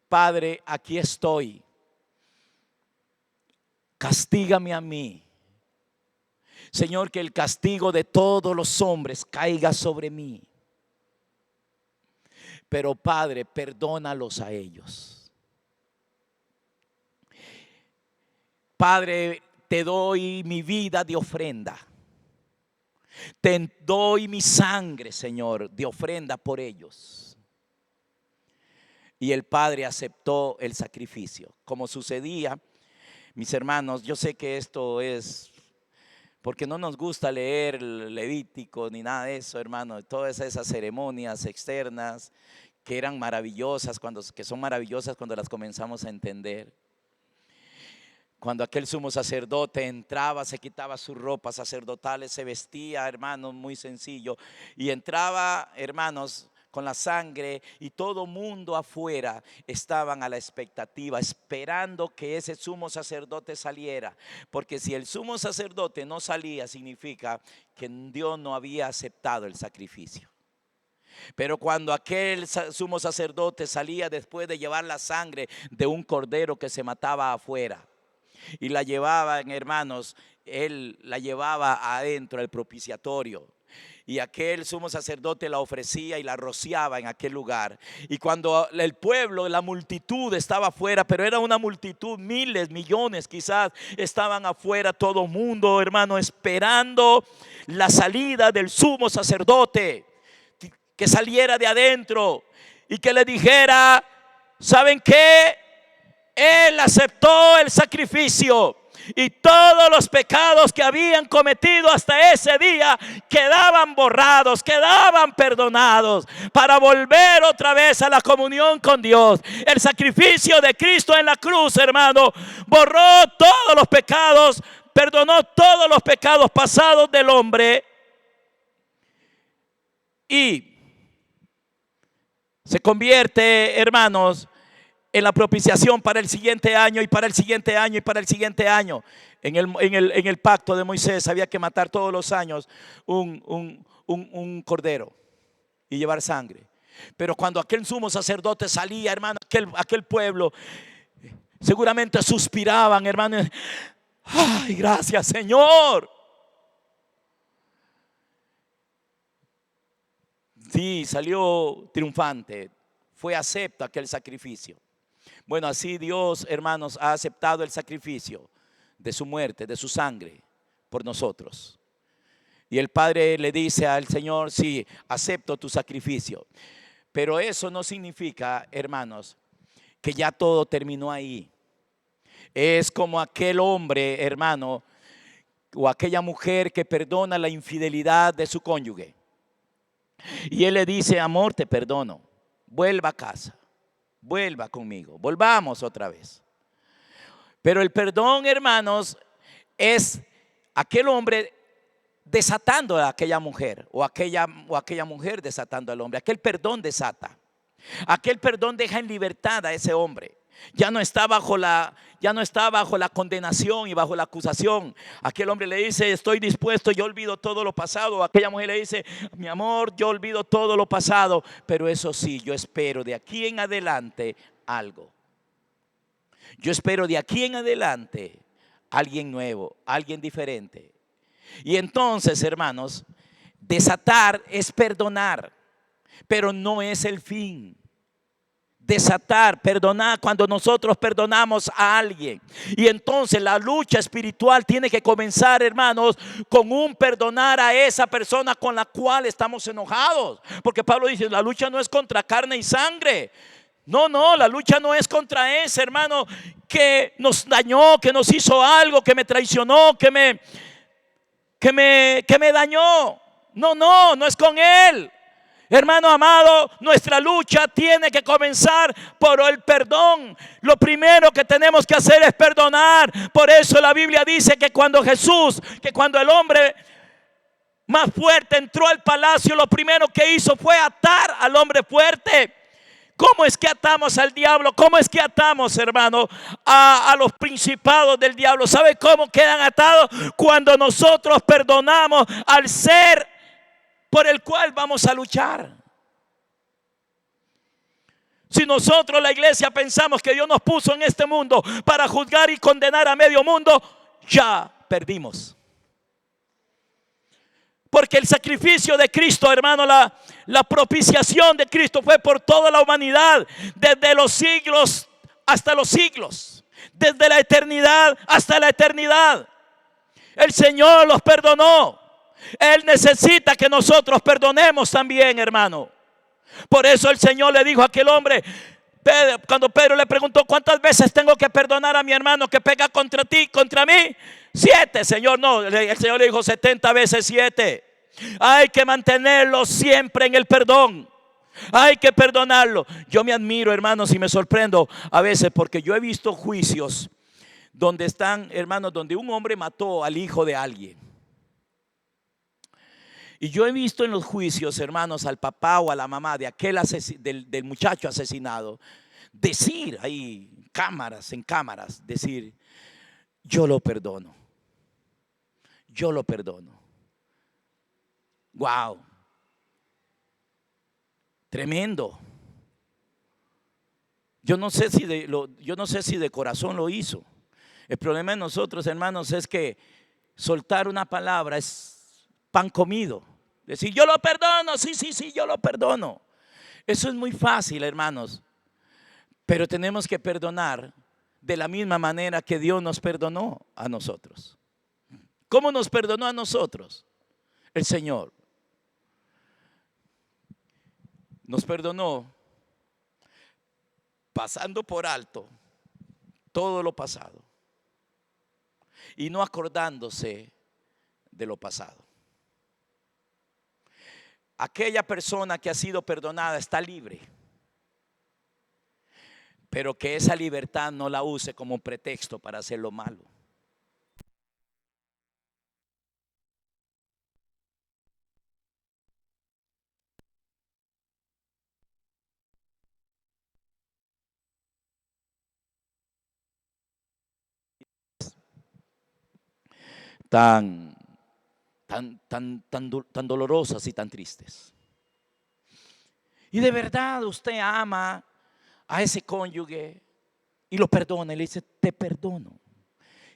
A: Padre, aquí estoy. Castígame a mí. Señor, que el castigo de todos los hombres caiga sobre mí. Pero Padre, perdónalos a ellos. Padre, te doy mi vida de ofrenda. Te doy mi sangre, Señor, de ofrenda por ellos. Y el Padre aceptó el sacrificio. Como sucedía, mis hermanos, yo sé que esto es porque no nos gusta leer el Levítico ni nada de eso, hermano. Todas esas ceremonias externas que eran maravillosas, que son maravillosas cuando las comenzamos a entender. Cuando aquel sumo sacerdote entraba, se quitaba sus ropas sacerdotales, se vestía, hermanos, muy sencillo. Y entraba, hermanos, con la sangre, y todo mundo afuera estaban a la expectativa, esperando que ese sumo sacerdote saliera. Porque si el sumo sacerdote no salía, significa que Dios no había aceptado el sacrificio. Pero cuando aquel sumo sacerdote salía después de llevar la sangre de un cordero que se mataba afuera, y la llevaban, hermanos, él la llevaba adentro del propiciatorio, y aquel sumo sacerdote la ofrecía y la rociaba en aquel lugar. Y cuando el pueblo, la multitud estaba afuera, pero era una multitud, miles, millones quizás, estaban afuera, todo mundo, hermano, esperando la salida del sumo sacerdote, que saliera de adentro y que le dijera: ¿saben qué? Él aceptó el sacrificio, y todos los pecados que habían cometido hasta ese día quedaban borrados, quedaban perdonados, para volver otra vez a la comunión con Dios. El sacrificio de Cristo en la cruz, hermano, borró todos los pecados, perdonó todos los pecados pasados del hombre, y se convierte, hermanos, en la propiciación para el siguiente año, y para el siguiente año, y para el siguiente año. En el pacto de Moisés había que matar todos los años un cordero y llevar sangre. Pero cuando aquel sumo sacerdote salía, hermano, aquel pueblo seguramente suspiraban, hermano: ¡ay, gracias, Señor! Sí, salió triunfante, fue acepto aquel sacrificio. Bueno, así Dios, hermanos, ha aceptado el sacrificio de su muerte, de su sangre por nosotros. Y el Padre le dice al Señor: sí, acepto tu sacrificio. Pero eso no significa, hermanos, que ya todo terminó ahí. Es como aquel hombre, hermano, o aquella mujer que perdona la infidelidad de su cónyuge. Y él le dice: amor, te perdono, vuelva a casa, vuelva conmigo, volvamos otra vez. Pero el perdón, hermanos, es aquel hombre desatando a aquella mujer, o aquella mujer desatando al hombre. Aquel perdón desata, aquel perdón deja en libertad a ese hombre. Ya no está bajo la condenación y bajo la acusación. Aquel hombre le dice: estoy dispuesto, yo olvido todo lo pasado. Aquella mujer le dice: mi amor, yo olvido todo lo pasado, pero eso sí, yo espero de aquí en adelante algo. Yo espero de aquí en adelante alguien nuevo, alguien diferente. Y entonces, hermanos, desatar es perdonar, pero no es el fin. Desatar, perdonar, cuando nosotros perdonamos a alguien. Y entonces la lucha espiritual tiene que comenzar, hermanos, con un perdonar a esa persona con la cual estamos enojados. Porque Pablo dice: la lucha no es contra carne y sangre. No, la lucha no es contra ese hermano que nos dañó, que nos hizo algo, que me traicionó, que me dañó. No es con él. Hermano amado, nuestra lucha tiene que comenzar por el perdón. Lo primero que tenemos que hacer es perdonar. Por eso la Biblia dice que cuando el hombre más fuerte entró al palacio, lo primero que hizo fue atar al hombre fuerte. ¿Cómo es que atamos al diablo? ¿Cómo es que atamos, hermano, a los principados del diablo? ¿Sabe cómo quedan atados? Cuando nosotros perdonamos al ser por el cual vamos a luchar. Si nosotros, la iglesia, pensamos que Dios nos puso en este mundo para juzgar y condenar a medio mundo, ya perdimos. Porque el sacrificio de Cristo, hermano, la propiciación de Cristo fue por toda la humanidad, desde los siglos hasta los siglos, desde la eternidad hasta la eternidad. El Señor los perdonó. Él necesita que nosotros perdonemos también, hermano. Por eso el Señor le dijo a aquel hombre, cuando Pedro le preguntó: ¿cuántas veces tengo que perdonar a mi hermano que pega contra ti, contra mí? 7, Señor. No, el Señor le dijo 70 veces 7. Hay que mantenerlo siempre en el perdón. Hay que perdonarlo. Yo me admiro, hermanos, y me sorprendo a veces, porque yo he visto juicios donde están, hermanos, donde un hombre mató al hijo de alguien. Y yo he visto en los juicios, hermanos, al papá o a la mamá de del muchacho asesinado, decir ahí, en cámaras, decir, yo lo perdono. Yo lo perdono. Wow. Tremendo. Yo no sé si de corazón lo hizo. El problema de nosotros, hermanos, es que soltar una palabra es pan comido. Decir, yo lo perdono, sí, yo lo perdono. Eso es muy fácil, hermanos. Pero tenemos que perdonar de la misma manera que Dios nos perdonó a nosotros. ¿Cómo nos perdonó a nosotros? El Señor nos perdonó pasando por alto todo lo pasado y no acordándose de lo pasado. Aquella persona que ha sido perdonada está libre, pero que esa libertad no la use como pretexto para hacer lo malo. Tan dolorosas y tan tristes. Y de verdad usted ama a ese cónyuge y lo perdona y le dice, te perdono.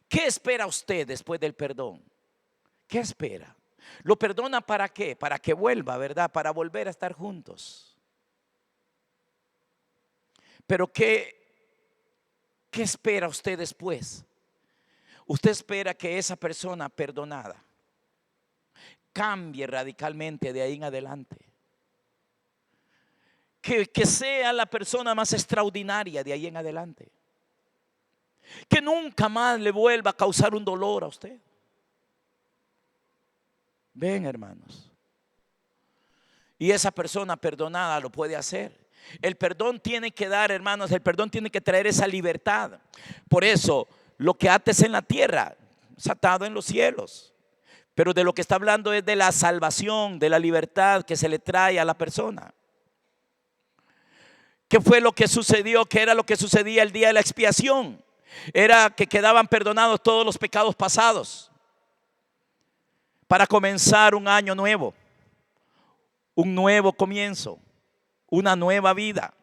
A: ¿Qué espera usted después del perdón? ¿Qué espera? ¿Lo perdona para qué? Para que vuelva, ¿verdad? Para volver a estar juntos. Pero ¿qué espera usted después? Usted espera que esa persona perdonada cambie radicalmente de ahí en adelante. Que sea la persona más extraordinaria de ahí en adelante. Que nunca más le vuelva a causar un dolor a usted. Ven, hermanos. Y esa persona perdonada lo puede hacer. El perdón tiene que dar, hermanos, el perdón tiene que traer esa libertad. Por eso, lo que ates en la tierra es atado en los cielos. Pero de lo que está hablando es de la salvación, de la libertad que se le trae a la persona. ¿Qué fue lo que sucedió? ¿Qué era lo que sucedía el día de la expiación? Era que quedaban perdonados todos los pecados pasados para comenzar un año nuevo, un nuevo comienzo, una nueva vida.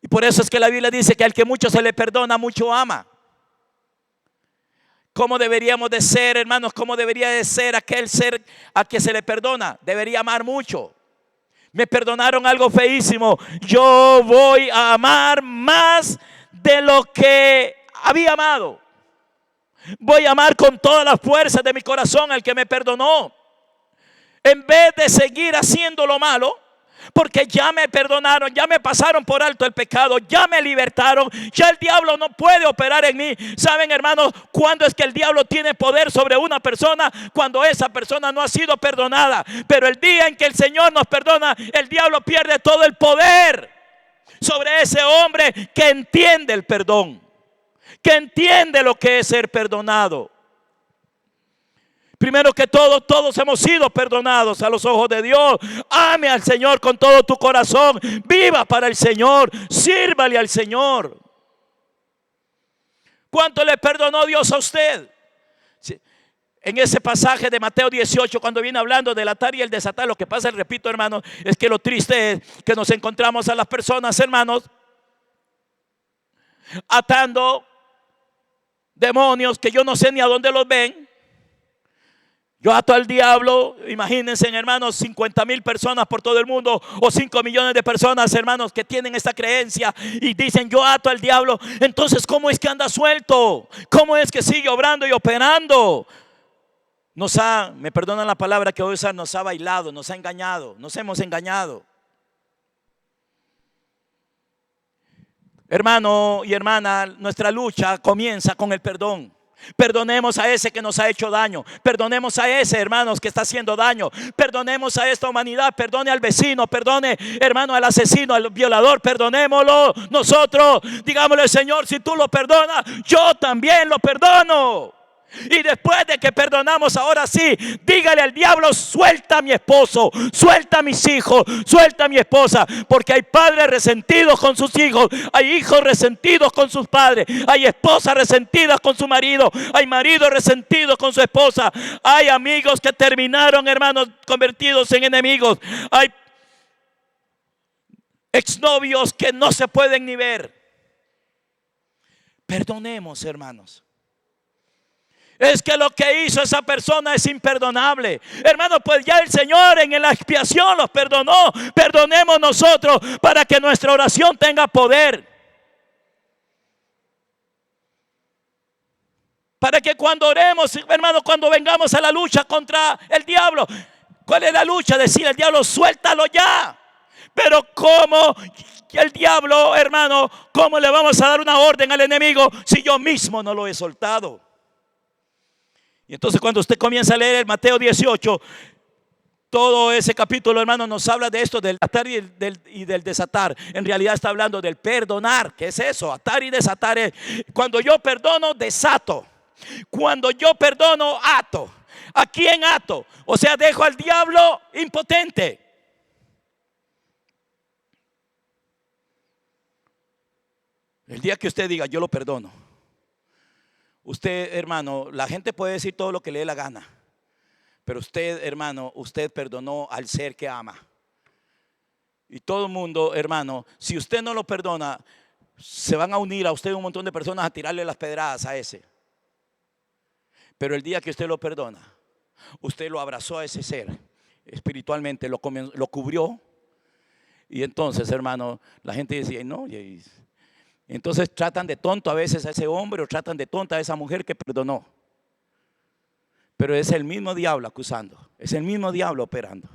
A: Y por eso es que la Biblia dice que al que mucho se le perdona, mucho ama. ¿Cómo deberíamos de ser, hermanos? ¿Cómo debería de ser aquel ser a que se le perdona? Debería amar mucho. Me perdonaron algo feísimo. Yo voy a amar más de lo que había amado. Voy a amar con todas las fuerzas de mi corazón al que me perdonó. En vez de seguir haciendo lo malo, porque ya me perdonaron, ya me pasaron por alto el pecado, ya me libertaron, ya el diablo no puede operar en mí. ¿Saben, hermanos, cuándo es que el diablo tiene poder sobre una persona? Cuando esa persona no ha sido perdonada. Pero el día en que el Señor nos perdona, el diablo pierde todo el poder sobre ese hombre que entiende el perdón, que entiende lo que es ser perdonado. Primero que todo, todos hemos sido perdonados a los ojos de Dios. Ame al Señor con todo tu corazón. Viva para el Señor. Sírvale al Señor. ¿Cuánto le perdonó Dios a usted? En ese pasaje de Mateo 18, cuando viene hablando del atar y el desatar, lo que pasa, repito, hermanos, es que lo triste es que nos encontramos a las personas, hermanos, atando demonios que yo no sé ni a dónde los ven. Yo ato al diablo, imagínense, hermanos, 50,000 personas por todo el mundo o 5 millones de personas, hermanos, que tienen esta creencia y dicen yo ato al diablo. Entonces, ¿cómo es que anda suelto? ¿Cómo es que sigue obrando y operando? Me perdonan la palabra que voy a usar, nos ha bailado, nos ha engañado, nos hemos engañado. Hermano y hermana, nuestra lucha comienza con el perdón. Perdonemos a ese que nos ha hecho daño. Perdonemos a ese, hermanos, que está haciendo daño. Perdonemos a esta humanidad. Perdone al vecino. Perdone, hermano, al asesino, al violador. Perdonémoslo nosotros. Digámosle, Señor, si tú lo perdonas, yo también lo perdono. Y después de que perdonamos, ahora sí, dígale al diablo: suelta a mi esposo, suelta a mis hijos, suelta a mi esposa. Porque hay padres resentidos con sus hijos, hay hijos resentidos con sus padres, hay esposas resentidas con su marido, hay maridos resentidos con su esposa, hay amigos que terminaron, hermanos, convertidos en enemigos, hay exnovios que no se pueden ni ver. Perdonemos, hermanos. Es que lo que hizo esa persona es imperdonable. Hermano, pues ya el Señor en la expiación los perdonó. Perdonemos nosotros para que nuestra oración tenga poder. Para que cuando oremos, hermano, cuando vengamos a la lucha contra el diablo, ¿cuál es la lucha? Decir al diablo: suéltalo ya. Pero ¿cómo el diablo, hermano, cómo le vamos a dar una orden al enemigo si yo mismo no lo he soltado? Y entonces cuando usted comienza a leer el Mateo 18, todo ese capítulo, hermano, nos habla de esto, del atar y del desatar. En realidad está hablando del perdonar. ¿Qué es eso? Atar y desatar es: cuando yo perdono, desato. Cuando yo perdono, ato. ¿A quién ato? O sea, dejo al diablo impotente. El día que usted diga: yo lo perdono. Usted, hermano, la gente puede decir todo lo que le dé la gana, pero usted, hermano, usted perdonó al ser que ama. Y todo el mundo, hermano, si usted no lo perdona, se van a unir a usted un montón de personas a tirarle las pedradas a ese. Pero el día que usted lo perdona, usted lo abrazó a ese ser espiritualmente, lo cubrió. Y entonces, hermano, la gente decía: no, entonces tratan de tonto a veces a ese hombre, o tratan de tonta a esa mujer que perdonó. Pero es el mismo diablo acusando, es el mismo diablo operando.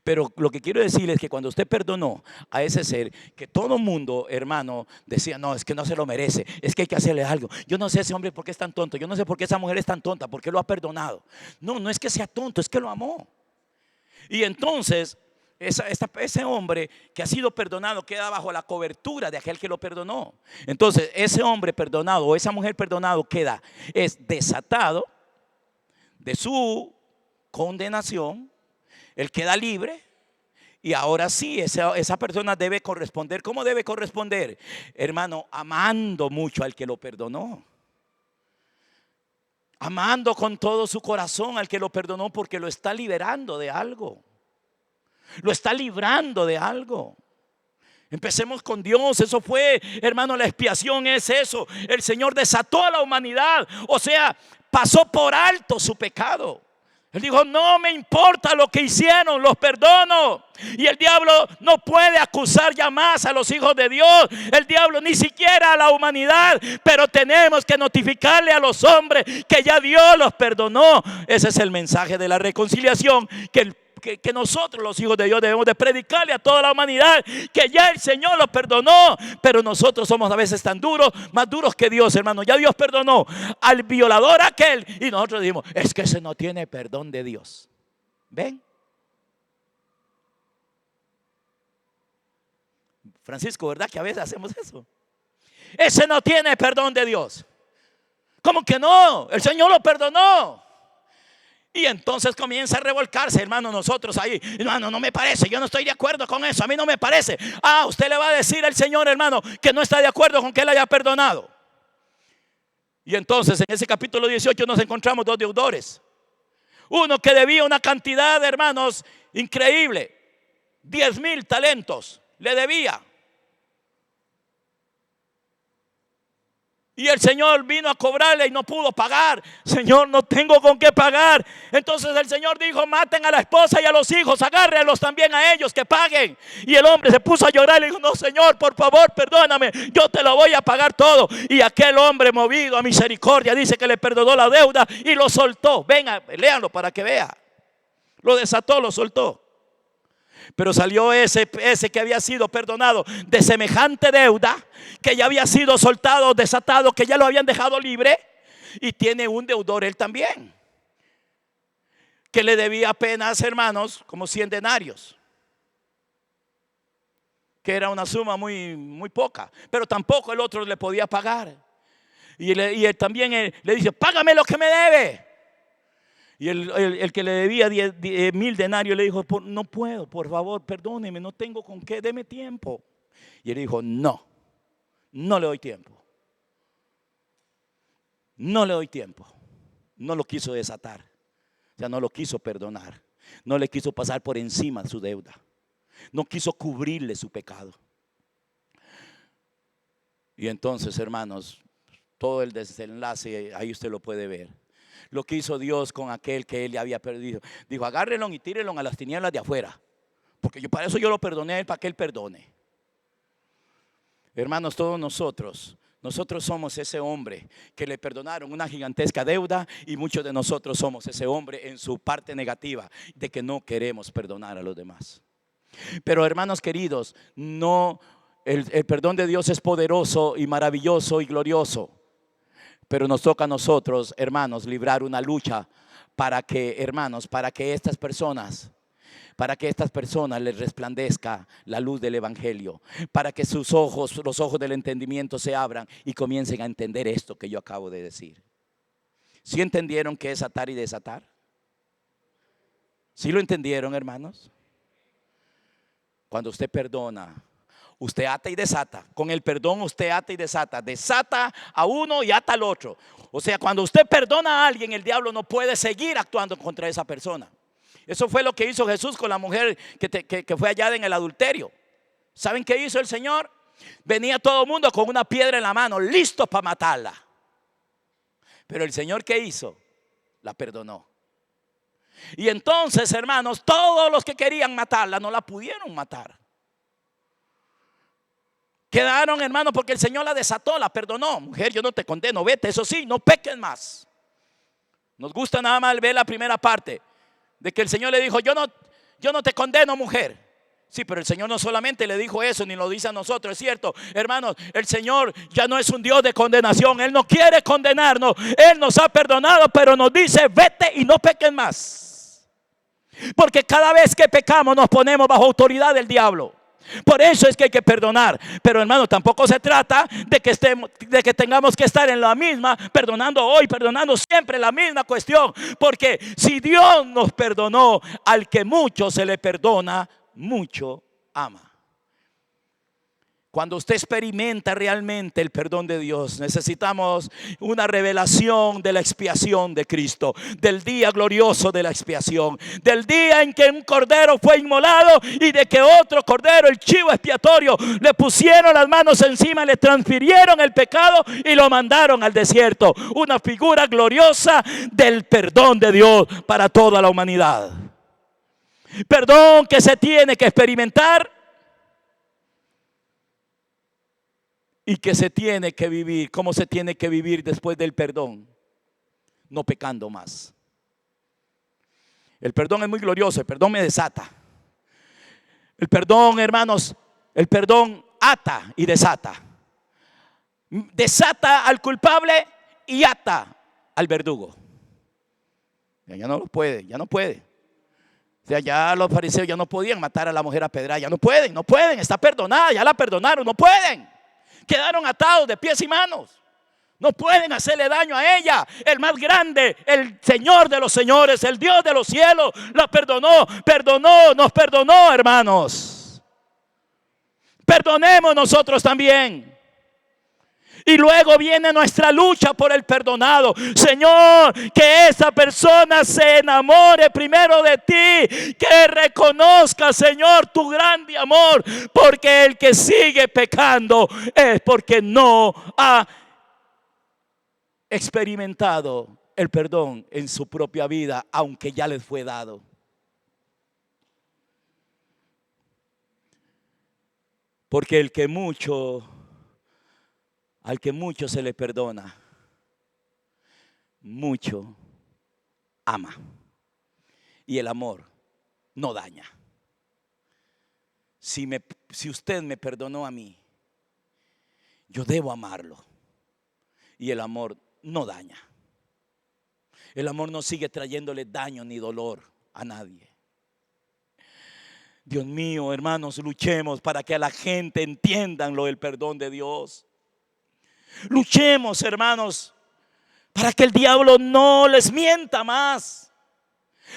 A: Pero lo que quiero decir es que cuando usted perdonó a ese ser, que todo el mundo, hermano, decía: no, es que no se lo merece, es que hay que hacerle algo. Yo no sé ese hombre por qué es tan tonto, yo no sé por qué esa mujer es tan tonta, por qué lo ha perdonado. No, no es que sea tonto, es que lo amó. Y entonces ese hombre que ha sido perdonado queda bajo la cobertura de aquel que lo perdonó. Entonces ese hombre perdonado o esa mujer perdonado es desatado de su condenación. Él queda libre. Y ahora sí, esa persona debe corresponder. ¿Cómo debe corresponder? Hermano, amando mucho al que lo perdonó. Amando con todo su corazón al que lo perdonó, porque lo está liberando de algo. Lo está librando de algo. Empecemos con Dios. Eso fue, hermano, la expiación es eso. El Señor desató a la humanidad. O sea, pasó por alto su pecado. Él dijo: no me importa lo que hicieron, los perdono. Y el diablo no puede acusar ya más a los hijos de Dios. El diablo ni siquiera a la humanidad. Pero tenemos que notificarle a los hombres que ya Dios los perdonó. Ese es el mensaje de la reconciliación que nosotros, los hijos de Dios, debemos de predicarle a toda la humanidad, que ya el Señor los perdonó. Pero nosotros somos a veces tan duros, más duros que Dios, hermano. Ya Dios perdonó al violador aquel, y nosotros decimos: es que ese no tiene perdón de Dios. ¿Ven? Francisco, ¿verdad que a veces hacemos eso? Ese no tiene perdón de Dios. ¿Cómo que no? El Señor lo perdonó. Y entonces comienza a revolcarse, hermano, nosotros ahí: hermano, no me parece, yo no estoy de acuerdo con eso, a mí no me parece. Usted le va a decir al Señor, hermano, que no está de acuerdo con que Él haya perdonado. Y entonces en ese capítulo 18 nos encontramos dos deudores. Uno que debía una cantidad, hermanos, increíble. 10,000 talentos le debía. Y el Señor vino a cobrarle y no pudo pagar. Señor, no tengo con qué pagar. Entonces el Señor dijo: maten a la esposa y a los hijos, agárrenlos también a ellos, que paguen. Y el hombre se puso a llorar y le dijo: no, Señor, por favor, perdóname, yo te lo voy a pagar todo. Y aquel hombre, movido a misericordia, dice que le perdonó la deuda y lo soltó. Venga, léanlo para que vea. Lo desató, lo soltó. Pero salió ese que había sido perdonado de semejante deuda, que ya había sido soltado, desatado, que ya lo habían dejado libre. Y tiene un deudor él también, que le debía apenas, hermanos, como 100 denarios, que era una suma muy, muy poca. Pero tampoco el otro le podía pagar. Y él también le dice, págame lo que me debe. Y el que le debía 10.000 denarios le dijo, no puedo, por favor, perdóneme, no tengo con qué, deme tiempo. Y él dijo, no le doy tiempo. No le doy tiempo. No lo quiso desatar. O sea, no lo quiso perdonar. No le quiso pasar por encima de su deuda. No quiso cubrirle su pecado. Y entonces, hermanos, todo el desenlace, ahí usted lo puede ver. Lo que hizo Dios con aquel que él le había perdido. Dijo, agárrenlo y tírenlo a las tinieblas de afuera. Porque para eso yo lo perdoné a él, para que él perdone. Hermanos, todos nosotros somos ese hombre que le perdonaron una gigantesca deuda, y muchos de nosotros somos ese hombre en su parte negativa de que no queremos perdonar a los demás. Pero hermanos queridos, el perdón de Dios es poderoso y maravilloso y glorioso. Pero nos toca a nosotros, hermanos, librar una lucha para que estas personas les resplandezca la luz del evangelio, para que los ojos del entendimiento se abran y comiencen a entender esto que yo acabo de decir. ¿Sí entendieron qué es atar y desatar? ¿Sí lo entendieron, hermanos? Cuando usted perdona, usted ata y desata. Con el perdón usted ata y desata. Desata a uno y ata al otro. O sea, cuando usted perdona a alguien, el diablo no puede seguir actuando contra esa persona. Eso fue lo que hizo Jesús con la mujer que fue hallada en el adulterio. ¿Saben qué hizo el Señor? Venía todo el mundo con una piedra en la mano, listos para matarla. Pero el Señor, ¿qué hizo? La perdonó. Y entonces, hermanos, todos los que querían matarla no la pudieron matar. Quedaron, hermanos, porque el Señor la desató, la perdonó. Mujer, yo no te condeno, vete, eso sí, no peques más. Nos gusta nada más ver la primera parte, de que el Señor le dijo, yo no te condeno, mujer. Sí, pero el Señor no solamente le dijo eso, ni lo dice a nosotros, es cierto, hermanos. El Señor ya no es un Dios de condenación. Él no quiere condenarnos. Él nos ha perdonado, pero nos dice, vete y no peques más. Porque cada vez que pecamos nos ponemos bajo autoridad del diablo. Por eso es que hay que perdonar. Pero hermano, tampoco se trata de que tengamos que estar en la misma, perdonando hoy, perdonando siempre, la misma cuestión. Porque si Dios nos perdonó, al que mucho se le perdona, mucho ama. Cuando usted experimenta realmente el perdón de Dios, necesitamos una revelación de la expiación de Cristo, del día glorioso de la expiación, del día en que un cordero fue inmolado y de que otro cordero, el chivo expiatorio, le pusieron las manos encima, le transfirieron el pecado y lo mandaron al desierto. Una figura gloriosa del perdón de Dios para toda la humanidad. Perdón que se tiene que experimentar y que se tiene que vivir. ¿Cómo se tiene que vivir después del perdón? No pecando más. El perdón es muy glorioso. El perdón me desata. El perdón, hermanos, el perdón ata y desata. Desata al culpable y ata al verdugo. Ya no lo puede, ya no puede. O sea, ya los fariseos ya no podían matar a la mujer apedreada. Ya no pueden, está perdonada, ya la perdonaron, no pueden. Quedaron atados de pies y manos. No pueden hacerle daño a ella. El más grande, el Señor de los señores, el Dios de los cielos, la perdonó, nos perdonó, hermanos. Perdonemos nosotros también. Y luego viene nuestra lucha por el perdonado. Señor, que esa persona se enamore primero de ti. Que reconozca, Señor, tu grande amor. Porque el que sigue pecando es porque no ha experimentado el perdón en su propia vida, aunque ya les fue dado. Porque al que mucho se le perdona, mucho ama. Y el amor no daña. Si usted me perdonó a mí, yo debo amarlo. Y el amor no daña. El amor no sigue trayéndole daño ni dolor a nadie. Dios mío, hermanos, luchemos para que a la gente entiendan lo del perdón de Dios. Luchemos, hermanos, para que el diablo no les mienta más,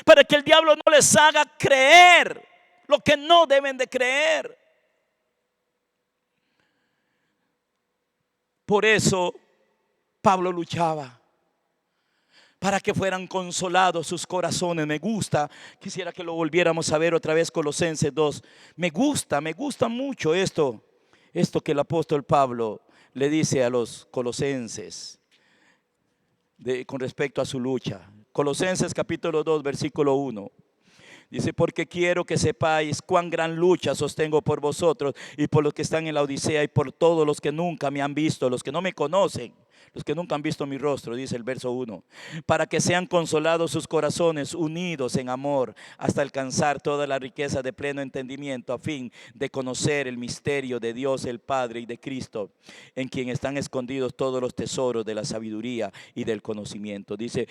A: para que el diablo no les haga creer lo que no deben de creer. Por eso Pablo luchaba, para que fueran consolados sus corazones. Me gusta, quisiera que lo volviéramos a ver otra vez, Colosenses 2. Me gusta mucho esto que el apóstol Pablo le dice a los colosenses con respecto a su lucha. Colosenses capítulo 2, versículo 1. Dice: porque quiero que sepáis cuán gran lucha sostengo por vosotros y por los que están en la Odisea y por todos los que nunca me han visto, los que no me conocen, los que nunca han visto mi rostro, dice el verso 1, para que sean consolados sus corazones, unidos en amor, hasta alcanzar toda la riqueza de pleno entendimiento, a fin de conocer el misterio de Dios el Padre y de Cristo, en quien están escondidos todos los tesoros de la sabiduría y del conocimiento. Dice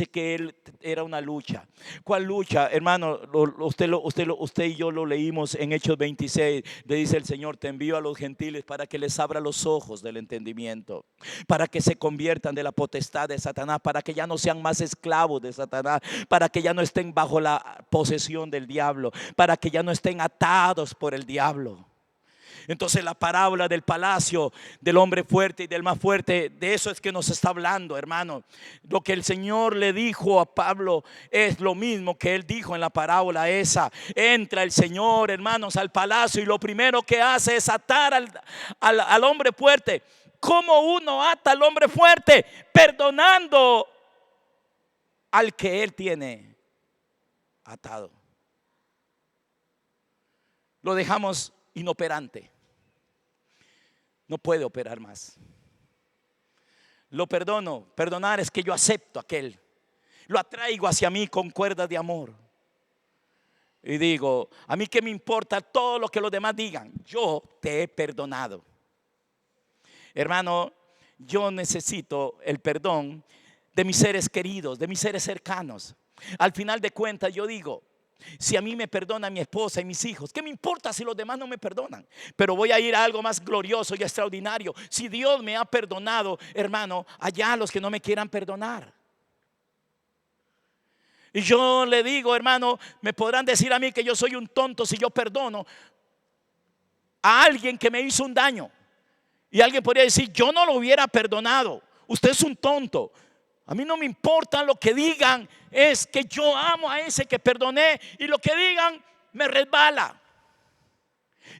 A: que él era una lucha. ¿Cuál lucha, hermano? Usted y yo lo leímos en Hechos 26. Le dice el Señor: te envío a los gentiles para que les abra los ojos del entendimiento, para que se conviertan de la potestad de Satanás, para que ya no sean más esclavos de Satanás, para que ya no estén bajo la posesión del diablo, para que ya no estén atados por el diablo. Entonces la parábola del palacio, del hombre fuerte y del más fuerte, de eso es que nos está hablando, hermano. Lo que el Señor le dijo a Pablo es lo mismo que él dijo en la parábola esa. Entra el Señor, hermanos, al palacio y lo primero que hace es atar al hombre fuerte. ¿Cómo uno ata al hombre fuerte? Perdonando al que él tiene atado. Lo dejamos inoperante. No puede operar más. Lo perdono. Perdonar es que yo acepto a aquel, lo atraigo hacia mí con cuerdas de amor y digo: a mí qué me importa todo lo que los demás digan, yo te he perdonado. Hermano, yo necesito el perdón de mis seres queridos, de mis seres cercanos. Al final de cuentas yo digo: si a mí me perdona mi esposa y mis hijos, ¿qué me importa si los demás no me perdonan? Pero voy a ir a algo más glorioso y extraordinario. Si Dios me ha perdonado, hermano, allá los que no me quieran perdonar. Y yo le digo, hermano, me podrán decir a mí que yo soy un tonto si yo perdono a alguien que me hizo un daño. Y alguien podría decir: yo no lo hubiera perdonado, usted es un tonto. A mí no me importa lo que digan, es que yo amo a ese que perdoné y lo que digan me resbala.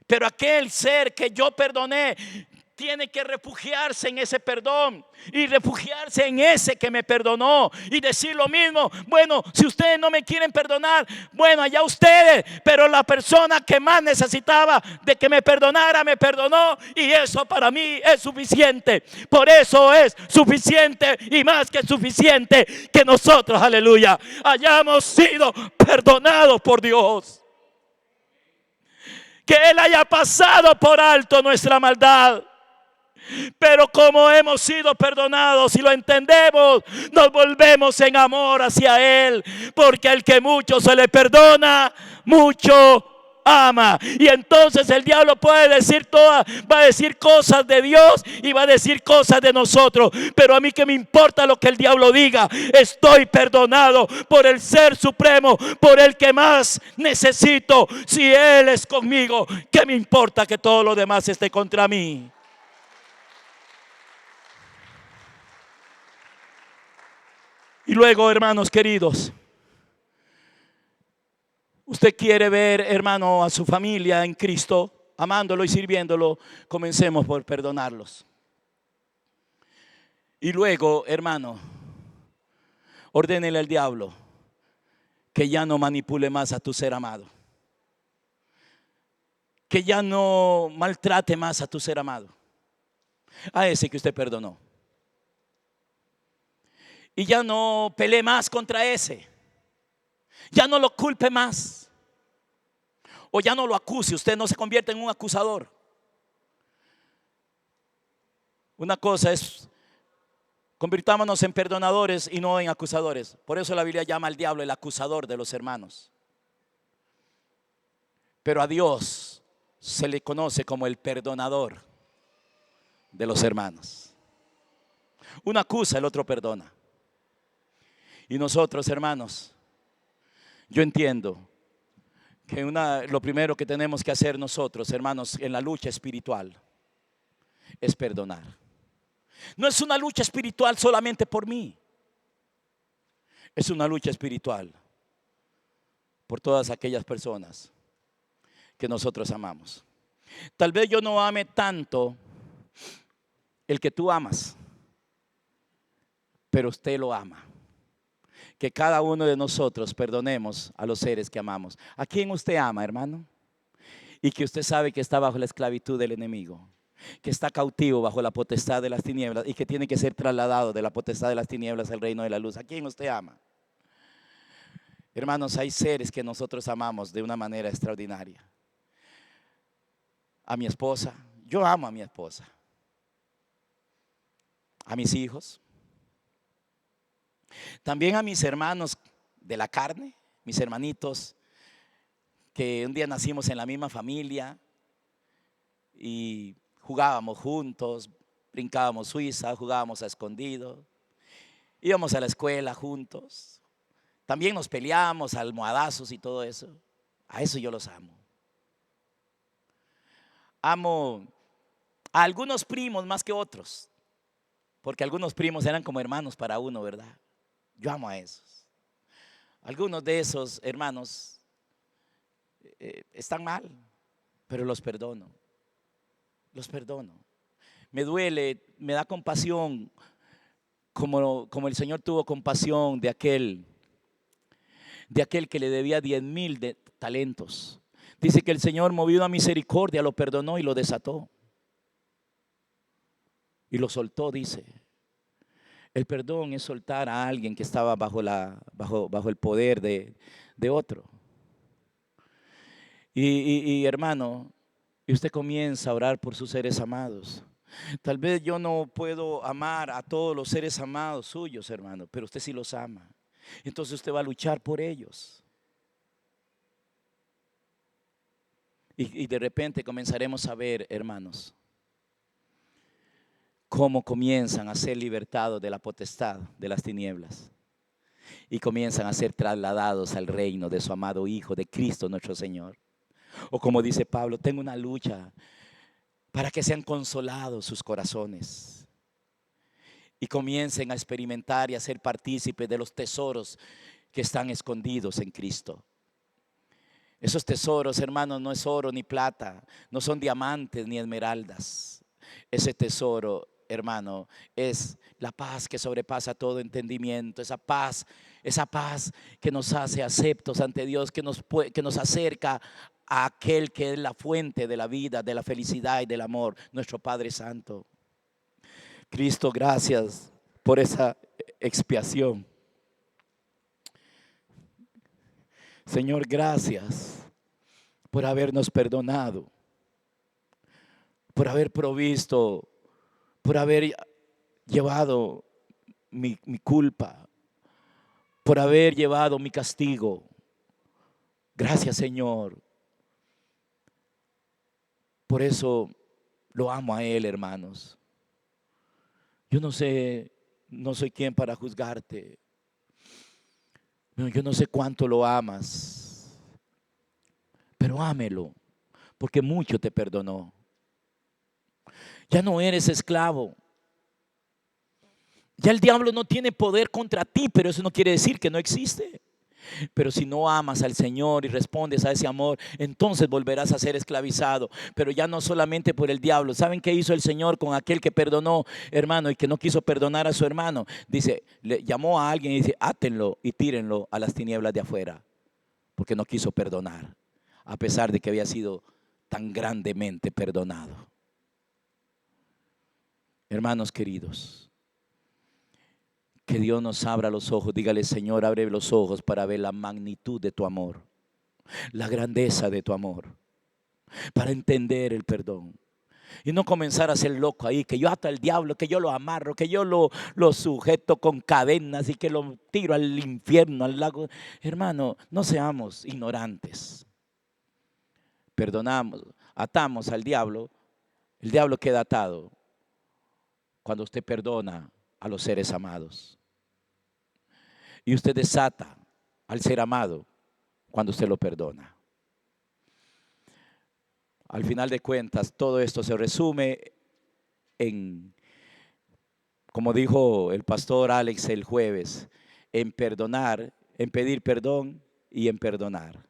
A: Pero aquel ser que yo perdoné tiene que refugiarse en ese perdón y refugiarse en ese que me perdonó y decir lo mismo: bueno, si ustedes no me quieren perdonar, bueno, allá ustedes, pero la persona que más necesitaba de que me perdonara me perdonó, y eso para mí es suficiente. Por eso es suficiente y más que suficiente que nosotros, aleluya, hayamos sido perdonados por Dios, que Él haya pasado por alto nuestra maldad. Pero como hemos sido perdonados y lo entendemos, nos volvemos en amor hacia Él, porque al que mucho se le perdona, mucho ama. Y entonces el diablo puede decir va a decir cosas de Dios y va a decir cosas de nosotros, pero a mí que me importa lo que el diablo diga. Estoy perdonado por el Ser Supremo, por el que más necesito. Si Él es conmigo, ¿qué me importa que todo lo demás esté contra mí? Y luego, hermanos queridos, usted quiere ver, hermano, a su familia en Cristo, amándolo y sirviéndolo, comencemos por perdonarlos. Y luego, hermano, ordénele al diablo que ya no manipule más a tu ser amado, que ya no maltrate más a tu ser amado, a ese que usted perdonó. Y ya no pelee más contra ese, ya no lo culpe más, o ya no lo acuse. Usted no se convierte en un acusador. Una cosa es: convirtámonos en perdonadores y no en acusadores. Por eso la Biblia llama al diablo el acusador de los hermanos. Pero a Dios se le conoce como el perdonador de los hermanos. Uno acusa, el otro perdona. Y nosotros, hermanos, yo entiendo que lo primero que tenemos que hacer nosotros, hermanos, en la lucha espiritual es perdonar. No es una lucha espiritual solamente por mí. Es una lucha espiritual por todas aquellas personas que nosotros amamos. Tal vez yo no ame tanto el que tú amas, pero usted lo ama. Que cada uno de nosotros perdonemos a los seres que amamos. ¿A quién usted ama, hermano? Y que usted sabe que está bajo la esclavitud del enemigo, que está cautivo bajo la potestad de las tinieblas y que tiene que ser trasladado de la potestad de las tinieblas al reino de la luz. ¿A quién usted ama? Hermanos, hay seres que nosotros amamos de una manera extraordinaria. A mi esposa, yo amo a mi esposa. A mis hijos. También a mis hermanos de la carne, mis hermanitos, que un día nacimos en la misma familia y jugábamos juntos, brincábamos suiza, jugábamos a escondido, íbamos a la escuela juntos. También nos peleábamos a almohadazos y todo eso. A eso yo los amo. Amo a algunos primos más que otros, porque algunos primos eran como hermanos para uno, ¿verdad? Yo amo a esos. Algunos de esos hermanos están mal, pero los perdono. Los perdono. Me duele, me da compasión, como el Señor tuvo compasión de aquel que le debía 10,000 talentos. Dice que el Señor, movido a misericordia, lo perdonó y lo desató. Y lo soltó, dice. El perdón es soltar a alguien que estaba bajo el poder de otro. Y hermano, y usted comienza a orar por sus seres amados. Tal vez yo no puedo amar a todos los seres amados suyos, hermano, pero usted sí los ama. Entonces usted va a luchar por ellos. Y de repente comenzaremos a ver, hermanos, cómo comienzan a ser libertados de la potestad de las tinieblas y comienzan a ser trasladados al reino de su amado Hijo, de Cristo nuestro Señor. O como dice Pablo, tengo una lucha para que sean consolados sus corazones y comiencen a experimentar y a ser partícipes de los tesoros que están escondidos en Cristo. Esos tesoros, hermanos, no es oro ni plata, no son diamantes ni esmeraldas. Ese tesoro, hermano, es la paz que sobrepasa todo entendimiento, esa paz que nos hace aceptos ante Dios, que nos acerca a aquel que es la fuente de la vida, de la felicidad y del amor, nuestro Padre Santo. Cristo, gracias por esa expiación. Señor, gracias por habernos perdonado, por haber provisto, por haber llevado mi culpa, por haber llevado mi castigo. Gracias, Señor. Por eso lo amo a Él, hermanos. Yo no sé, no soy quien para juzgarte. Yo no sé cuánto lo amas, pero ámelo, porque mucho te perdonó. Ya no eres esclavo. Ya el diablo no tiene poder contra ti, pero eso no quiere decir que no existe. Pero si no amas al Señor y respondes a ese amor, entonces volverás a ser esclavizado. Pero ya no solamente por el diablo. ¿Saben qué hizo el Señor con aquel que perdonó, hermano, y que no quiso perdonar a su hermano? Dice, le llamó a alguien y dice, átenlo y tírenlo a las tinieblas de afuera, porque no quiso perdonar, a pesar de que había sido tan grandemente perdonado. Hermanos queridos, que Dios nos abra los ojos. Dígale, Señor, abre los ojos para ver la magnitud de tu amor, la grandeza de tu amor, para entender el perdón. Y no comenzar a ser loco ahí, que yo ato al diablo, que yo lo amarro, que yo lo sujeto con cadenas y que lo tiro al infierno, al lago. Hermano, no seamos ignorantes. Perdonamos, atamos al diablo, el diablo queda atado cuando usted perdona a los seres amados. Y usted desata al ser amado cuando usted lo perdona. Al final de cuentas, todo esto se resume en, como dijo el pastor Alex el jueves, en perdonar, en pedir perdón y en perdonar.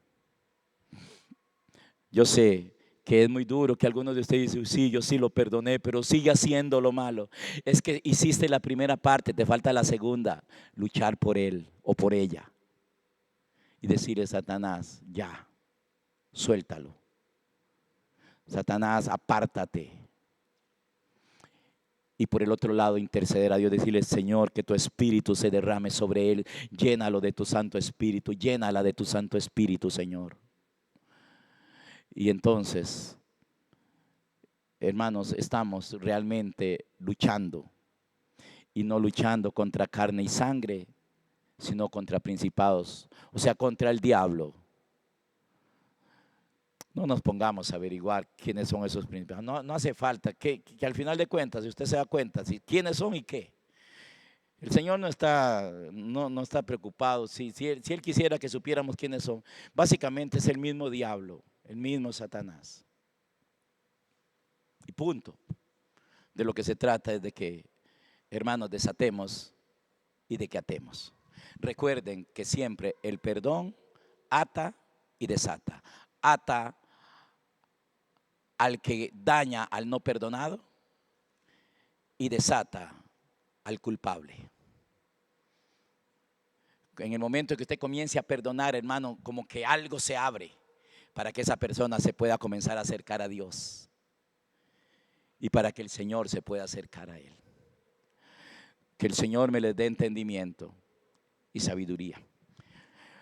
A: Yo sé que es muy duro, que algunos de ustedes dicen, sí, yo sí lo perdoné, pero sigue haciendo lo malo. Es que hiciste la primera parte, te falta la segunda, luchar por él o por ella. Y decirle, Satanás, ya, suéltalo. Satanás, apártate. Y por el otro lado, interceder a Dios, decirle, Señor, que tu espíritu se derrame sobre él. Llénalo de tu Santo Espíritu, llénala de tu Santo Espíritu, Señor. Y entonces, hermanos, estamos realmente luchando. Y no luchando contra carne y sangre, sino contra principados, o sea, contra el diablo. No nos pongamos a averiguar quiénes son esos principados. No hace falta que al final de cuentas, si usted se da cuenta, si, quiénes son y qué. El Señor no está preocupado. Si él quisiera que supiéramos quiénes son, básicamente es el mismo diablo, el mismo Satanás. Y punto. De lo que se trata es de que, hermanos, desatemos y de que atemos. Recuerden que siempre el perdón ata y desata. Ata al que daña al no perdonado y desata al culpable. En el momento que usted comience a perdonar, hermano, como que algo se abre para que esa persona se pueda comenzar a acercar a Dios y para que el Señor se pueda acercar a Él. Que el Señor me les dé entendimiento y sabiduría.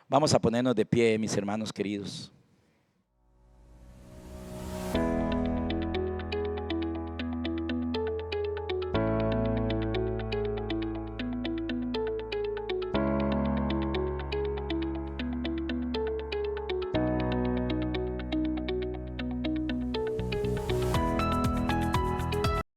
A: Vamos a ponernos de pie, mis hermanos queridos.